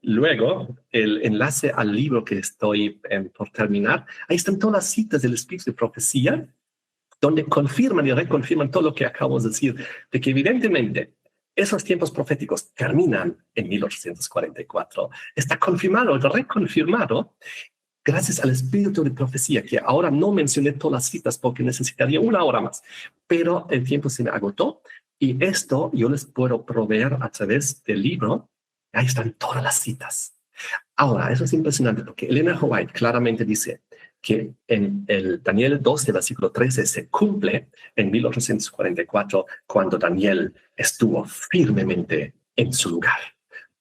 luego el enlace al libro que estoy por terminar. Ahí están todas las citas del Espíritu de Profecía, donde confirman y reconfirman todo lo que acabamos de decir, de que evidentemente esos tiempos proféticos terminan en 1844. Está confirmado, reconfirmado, gracias al espíritu de profecía, que ahora no mencioné todas las citas porque necesitaría una hora más, pero el tiempo se me agotó y esto yo les puedo proveer a través del libro. Ahí están todas las citas. Ahora, eso es impresionante porque Elena White claramente dice que en el Daniel 12, versículo 13, se cumple en 1844 cuando Daniel estuvo firmemente en su lugar.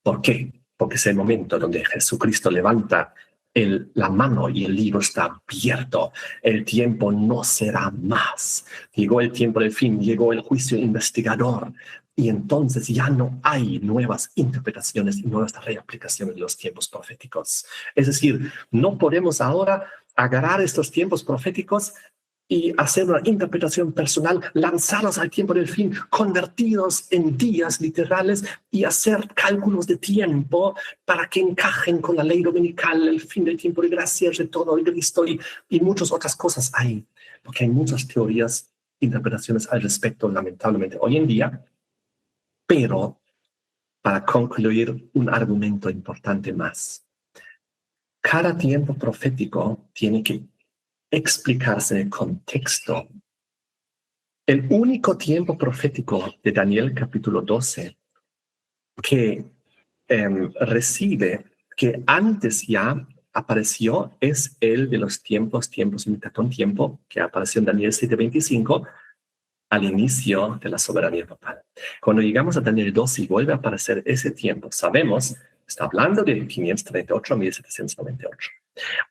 ¿Por qué? Porque es el momento donde Jesucristo levanta la mano y el libro está abierto. El tiempo no será más. Llegó el tiempo del fin, llegó el juicio investigador. Y entonces ya no hay nuevas interpretaciones y nuevas reaplicaciones de los tiempos proféticos. Es decir, no podemos ahora agarrar estos tiempos proféticos y hacer una interpretación personal, lanzarlos al tiempo del fin, convertidos en días literales y hacer cálculos de tiempo para que encajen con la ley dominical, el fin del tiempo de gracia, el retorno de Cristo y muchas otras cosas ahí. Porque hay muchas teorías, interpretaciones al respecto, lamentablemente, hoy en día. Pero, para concluir, un argumento importante más. Cada tiempo profético tiene que explicarse en el contexto. El único tiempo profético de Daniel capítulo 12 que recibe, que antes ya apareció, es el de los tiempos un tiempo que apareció en Daniel 7:25, al inicio de la soberanía papal. Cuando llegamos a Daniel 12 y vuelve a aparecer ese tiempo, sabemos, está hablando de 538 a 1798.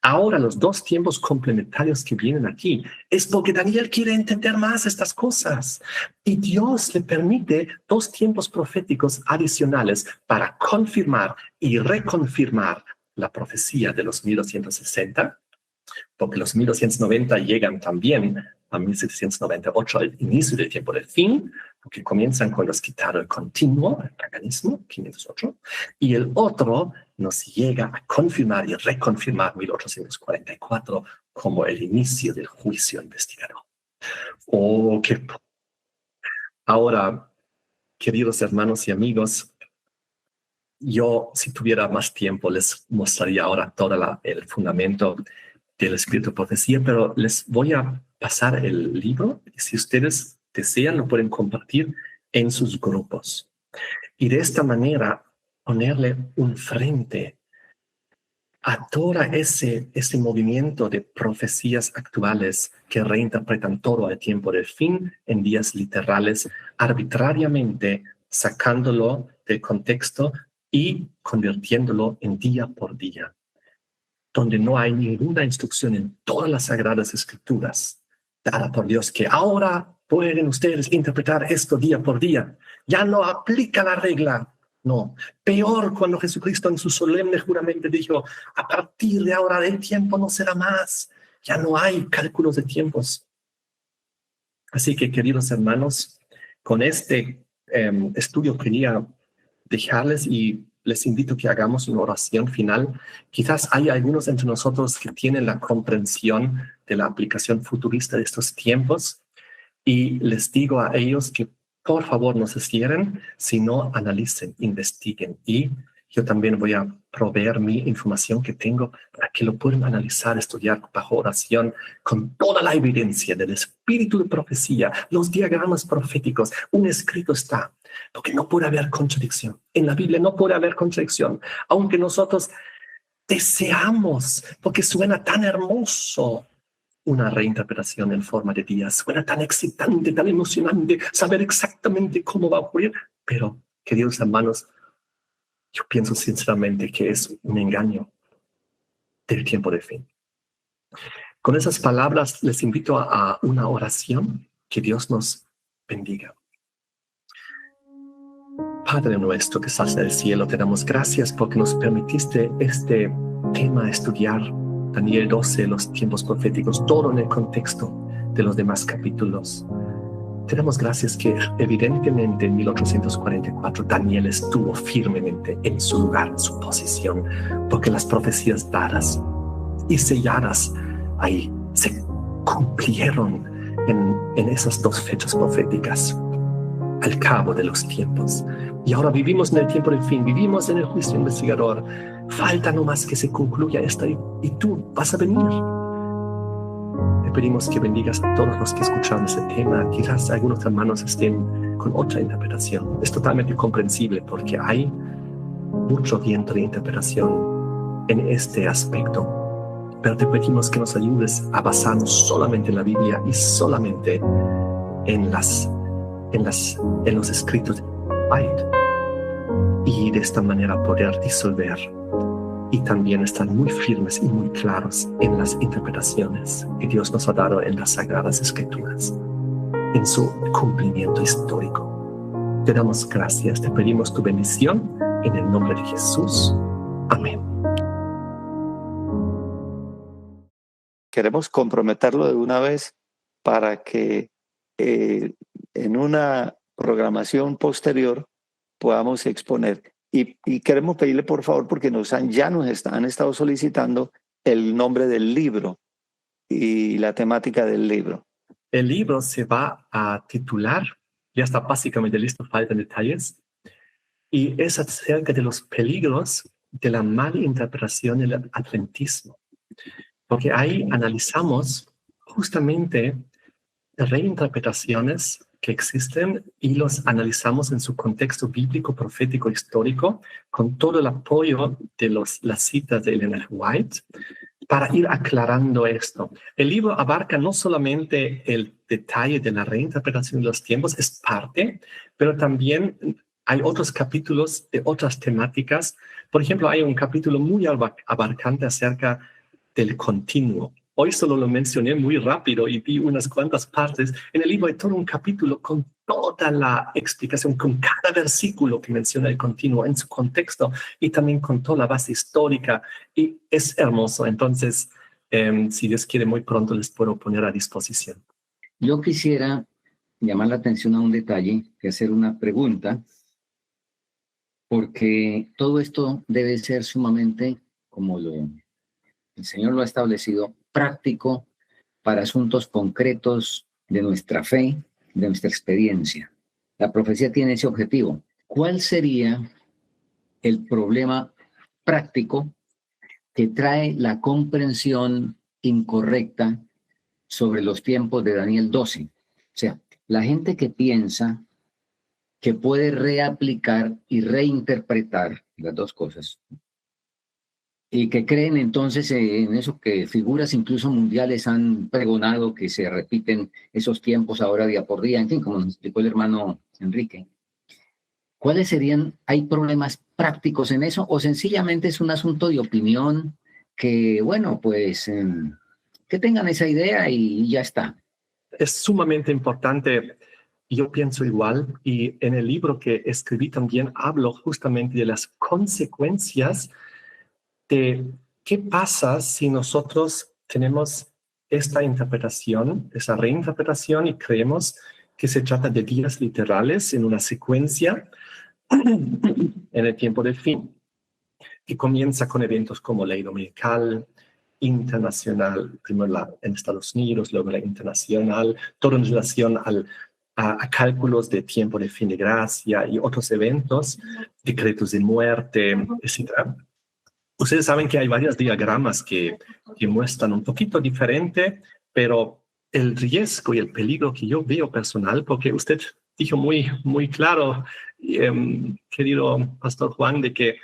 Ahora, los dos tiempos complementarios que vienen aquí es porque Daniel quiere entender más estas cosas. Y Dios le permite dos tiempos proféticos adicionales para confirmar y reconfirmar la profecía de los 1260, porque los 1290 llegan también a 1798, al inicio del tiempo del fin, porque comienzan con los quitados continuo, el paganismo, 508, y el otro nos llega a confirmar y reconfirmar 1844 como el inicio del juicio investigador. Oh, qué... Ahora, queridos hermanos y amigos, yo, si tuviera más tiempo, les mostraría ahora todo el fundamento del espíritu de profecía, pero les voy a pasar el libro y si ustedes desean lo pueden compartir en sus grupos y de esta manera ponerle un frente a todo ese movimiento de profecías actuales que reinterpretan todo al tiempo del fin en días literales, arbitrariamente sacándolo del contexto y convirtiéndolo en día por día, donde no hay ninguna instrucción en todas las Sagradas Escrituras dada por Dios que ahora pueden ustedes interpretar esto día por día. Ya no aplica la regla. No, peor cuando Jesucristo en su solemne juramento dijo, a partir de ahora el tiempo no será más. Ya no hay cálculos de tiempos. Así que, queridos hermanos, con este estudio quería dejarles y les invito a que hagamos una oración final. Quizás hay algunos entre nosotros que tienen la comprensión de la aplicación futurista de estos tiempos y les digo a ellos que por favor no se cierren, sino analicen, investiguen y yo también voy a proveer mi información que tengo para que lo puedan analizar, estudiar bajo oración con toda la evidencia del espíritu de profecía, los diagramas proféticos. Un escrito está, porque no puede haber contradicción. En la Biblia no puede haber contradicción, aunque nosotros deseamos, porque suena tan hermoso una reinterpretación en forma de días, suena tan excitante, tan emocionante, saber exactamente cómo va a ocurrir, pero, queridos hermanos, yo pienso sinceramente que es un engaño del tiempo de fin. Con esas palabras les invito a una oración. Que Dios nos bendiga. Padre nuestro que estás en el cielo, te damos gracias porque nos permitiste este tema estudiar, Daniel 12, los tiempos proféticos, todo en el contexto de los demás capítulos. Te damos gracias que evidentemente en 1844 Daniel estuvo firmemente en su lugar, en su posición, porque las profecías dadas y selladas ahí se cumplieron en esas dos fechas proféticas. al cabo de los tiempos. Y ahora vivimos en el tiempo del fin, vivimos en el juicio investigador. Falta nomás que se concluya esto y tú vas a venir. Te pedimos que bendigas a todos los que escucharon ese tema. Quizás algunos hermanos estén con otra interpretación. Es totalmente comprensible porque hay mucho viento de interpretación en este aspecto. Pero te pedimos que nos ayudes a basarnos solamente en la Biblia y solamente en los escritos de White. Y de esta manera poder disolver y también estar muy firmes y muy claros en las interpretaciones que Dios nos ha dado en las Sagradas Escrituras, en su cumplimiento histórico. Te damos gracias, te pedimos tu bendición en el nombre de Jesús. Amén. Queremos comprometerlo de una vez para que en una programación posterior podamos exponer. Y queremos pedirle, por favor, porque ya nos han estado solicitando el nombre del libro y la temática del libro. El libro se va a titular, ya está básicamente listo, faltan detalles, y es acerca de los peligros de la mala interpretación del adventismo. Porque ahí analizamos justamente reinterpretaciones que existen y los analizamos en su contexto bíblico, profético, histórico, con todo el apoyo de las citas de Ellen G. White, para ir aclarando esto. El libro abarca no solamente el detalle de la reinterpretación de los tiempos, es parte, pero también hay otros capítulos de otras temáticas. Por ejemplo, hay un capítulo muy abarcante acerca del continuo. Hoy solo lo mencioné muy rápido y vi unas cuantas partes. En el libro hay todo un capítulo con toda la explicación, con cada versículo que menciona el continuo en su contexto y también con toda la base histórica. Y es hermoso. Entonces, si Dios quiere, muy pronto les puedo poner a disposición. Yo quisiera llamar la atención a un detalle, que hacer una pregunta, porque todo esto debe ser sumamente, como el Señor lo ha establecido, práctico para asuntos concretos de nuestra fe, de nuestra experiencia. La profecía tiene ese objetivo. ¿Cuál sería el problema práctico que trae la comprensión incorrecta sobre los tiempos de Daniel 12? O sea, la gente que piensa que puede reaplicar y reinterpretar las dos cosas, y que creen entonces en eso que figuras incluso mundiales han pregonado, que se repiten esos tiempos ahora día por día, en fin, como nos explicó el hermano Enrique. ¿Cuáles serían? ¿Hay problemas prácticos en eso o sencillamente es un asunto de opinión que, bueno, pues que tengan esa idea y ya está? Es sumamente importante. Yo pienso igual, y en el libro que escribí también hablo justamente de las consecuencias de qué pasa si nosotros tenemos esta interpretación, esa reinterpretación, y creemos que se trata de días literales en una secuencia en el tiempo del fin, que comienza con eventos como ley dominical, internacional, primero en Estados Unidos, luego la internacional, todo en relación a cálculos de tiempo de fin de gracia y otros eventos, decretos de muerte, etc. Ustedes saben que hay varios diagramas que muestran un poquito diferente, pero el riesgo y el peligro que yo veo personal, porque usted dijo muy, muy claro, querido Pastor Juan, de que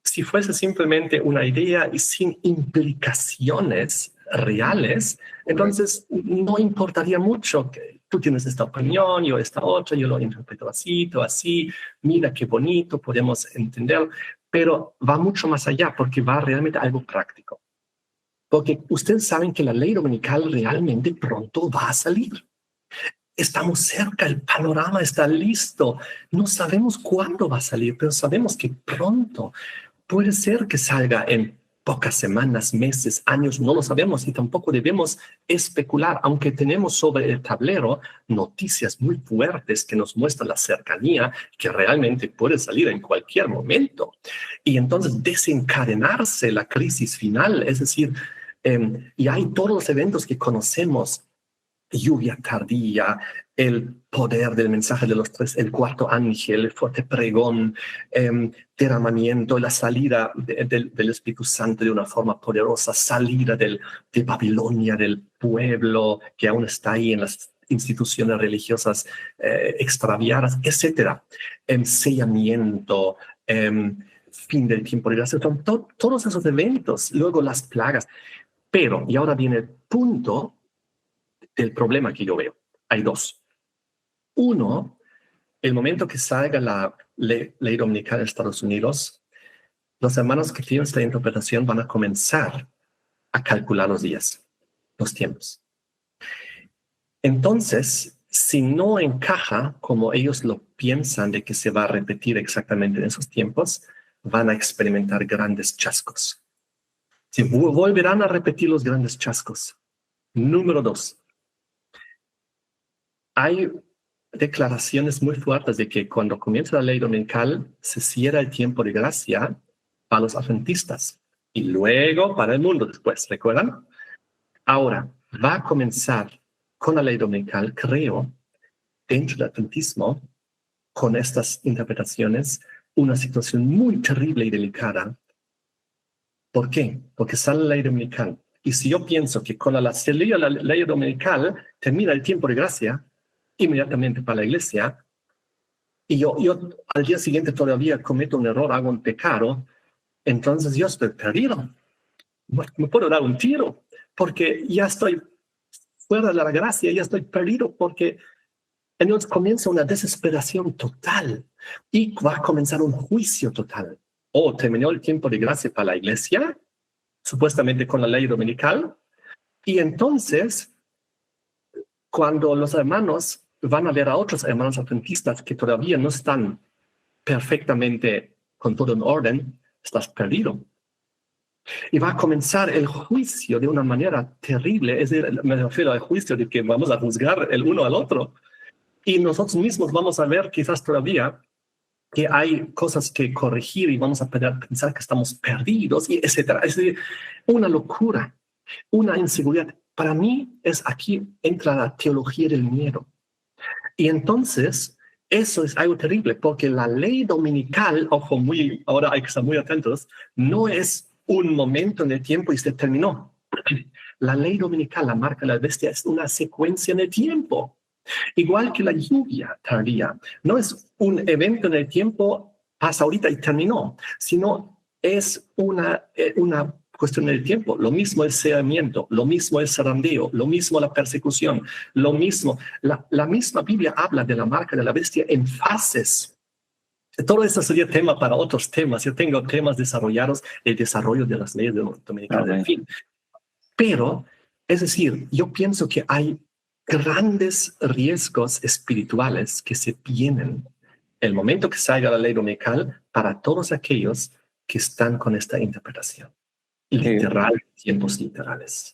si fuese simplemente una idea y sin implicaciones reales, entonces no importaría mucho que tú tienes esta opinión, yo esta otra, yo lo interpreto así, tú así, mira qué bonito, podemos entender, pero va mucho más allá porque va realmente a algo práctico. Porque ustedes saben que la ley dominical realmente pronto va a salir. Estamos cerca, el panorama está listo. No sabemos cuándo va a salir, pero sabemos que pronto. Puede ser que salga en pocas semanas, meses, años, no lo sabemos y tampoco debemos especular, aunque tenemos sobre el tablero noticias muy fuertes que nos muestran la cercanía, que realmente puede salir en cualquier momento. Y entonces desencadenarse la crisis final, es decir, y hay todos los eventos que conocemos lluvia tardía, el poder del mensaje de los tres, el cuarto ángel, el fuerte pregón, derramamiento, la salida del Espíritu Santo de una forma poderosa, salida de Babilonia, del pueblo que aún está ahí en las instituciones religiosas extraviadas, etc. Sellamiento, fin del tiempo de gracia, todos esos eventos, luego las plagas. Pero, y ahora viene el punto del problema que yo veo. Hay dos. Uno, el momento que salga la ley dominical de Estados Unidos, los hermanos que tienen esta interpretación van a comenzar a calcular los días, los tiempos. Entonces, si no encaja como ellos lo piensan de que se va a repetir exactamente en esos tiempos, van a experimentar grandes chascos. Se volverán a repetir los grandes chascos. Número 2. Hay declaraciones muy fuertes de que cuando comienza la ley dominical se cierra el tiempo de gracia para los adventistas y luego para el mundo después, ¿recuerdan? Ahora, va a comenzar con la ley dominical, creo, dentro del adventismo, con estas interpretaciones, una situación muy terrible y delicada. ¿Por qué? Porque sale la ley dominical. Y si yo pienso que con la ley dominical termina el tiempo de gracia, inmediatamente para la iglesia, y yo al día siguiente todavía cometo un error, hago un pecado, entonces yo estoy perdido. Me puedo dar un tiro, porque ya estoy fuera de la gracia, ya estoy perdido, porque entonces comienza una desesperación total y va a comenzar un juicio total. Terminó el tiempo de gracia para la iglesia, supuestamente con la ley dominical, y entonces, cuando los hermanos van a ver a otros hermanos adventistas que todavía no están perfectamente con todo en orden, estás perdido. Y va a comenzar el juicio de una manera terrible. Es decir, me refiero al juicio de que vamos a juzgar el uno al otro. Y nosotros mismos vamos a ver quizás todavía que hay cosas que corregir y vamos a pensar que estamos perdidos, y etc. Es decir, una locura, una inseguridad. Para mí aquí entra la teología del miedo. Y entonces, eso es algo terrible, porque la ley dominical, ojo, ahora hay que estar muy atentos, no es un momento en el tiempo y se terminó. La ley dominical, la marca de la bestia, es una secuencia en el tiempo. Igual que la lluvia tardía, no es un evento en el tiempo, pasa ahorita y terminó, sino es una cuestión del tiempo. Lo mismo el sellamiento, lo mismo el zarandeo, lo mismo la persecución, lo mismo. La misma Biblia habla de la marca de la bestia en fases. Todo esto sería tema para otros temas. Yo tengo temas desarrollados, el desarrollo de las leyes dominicanas, en fin. Pero, es decir, yo pienso que hay grandes riesgos espirituales que se vienen el momento que salga la ley dominical para todos aquellos que están con esta interpretación literal, tiempos literales.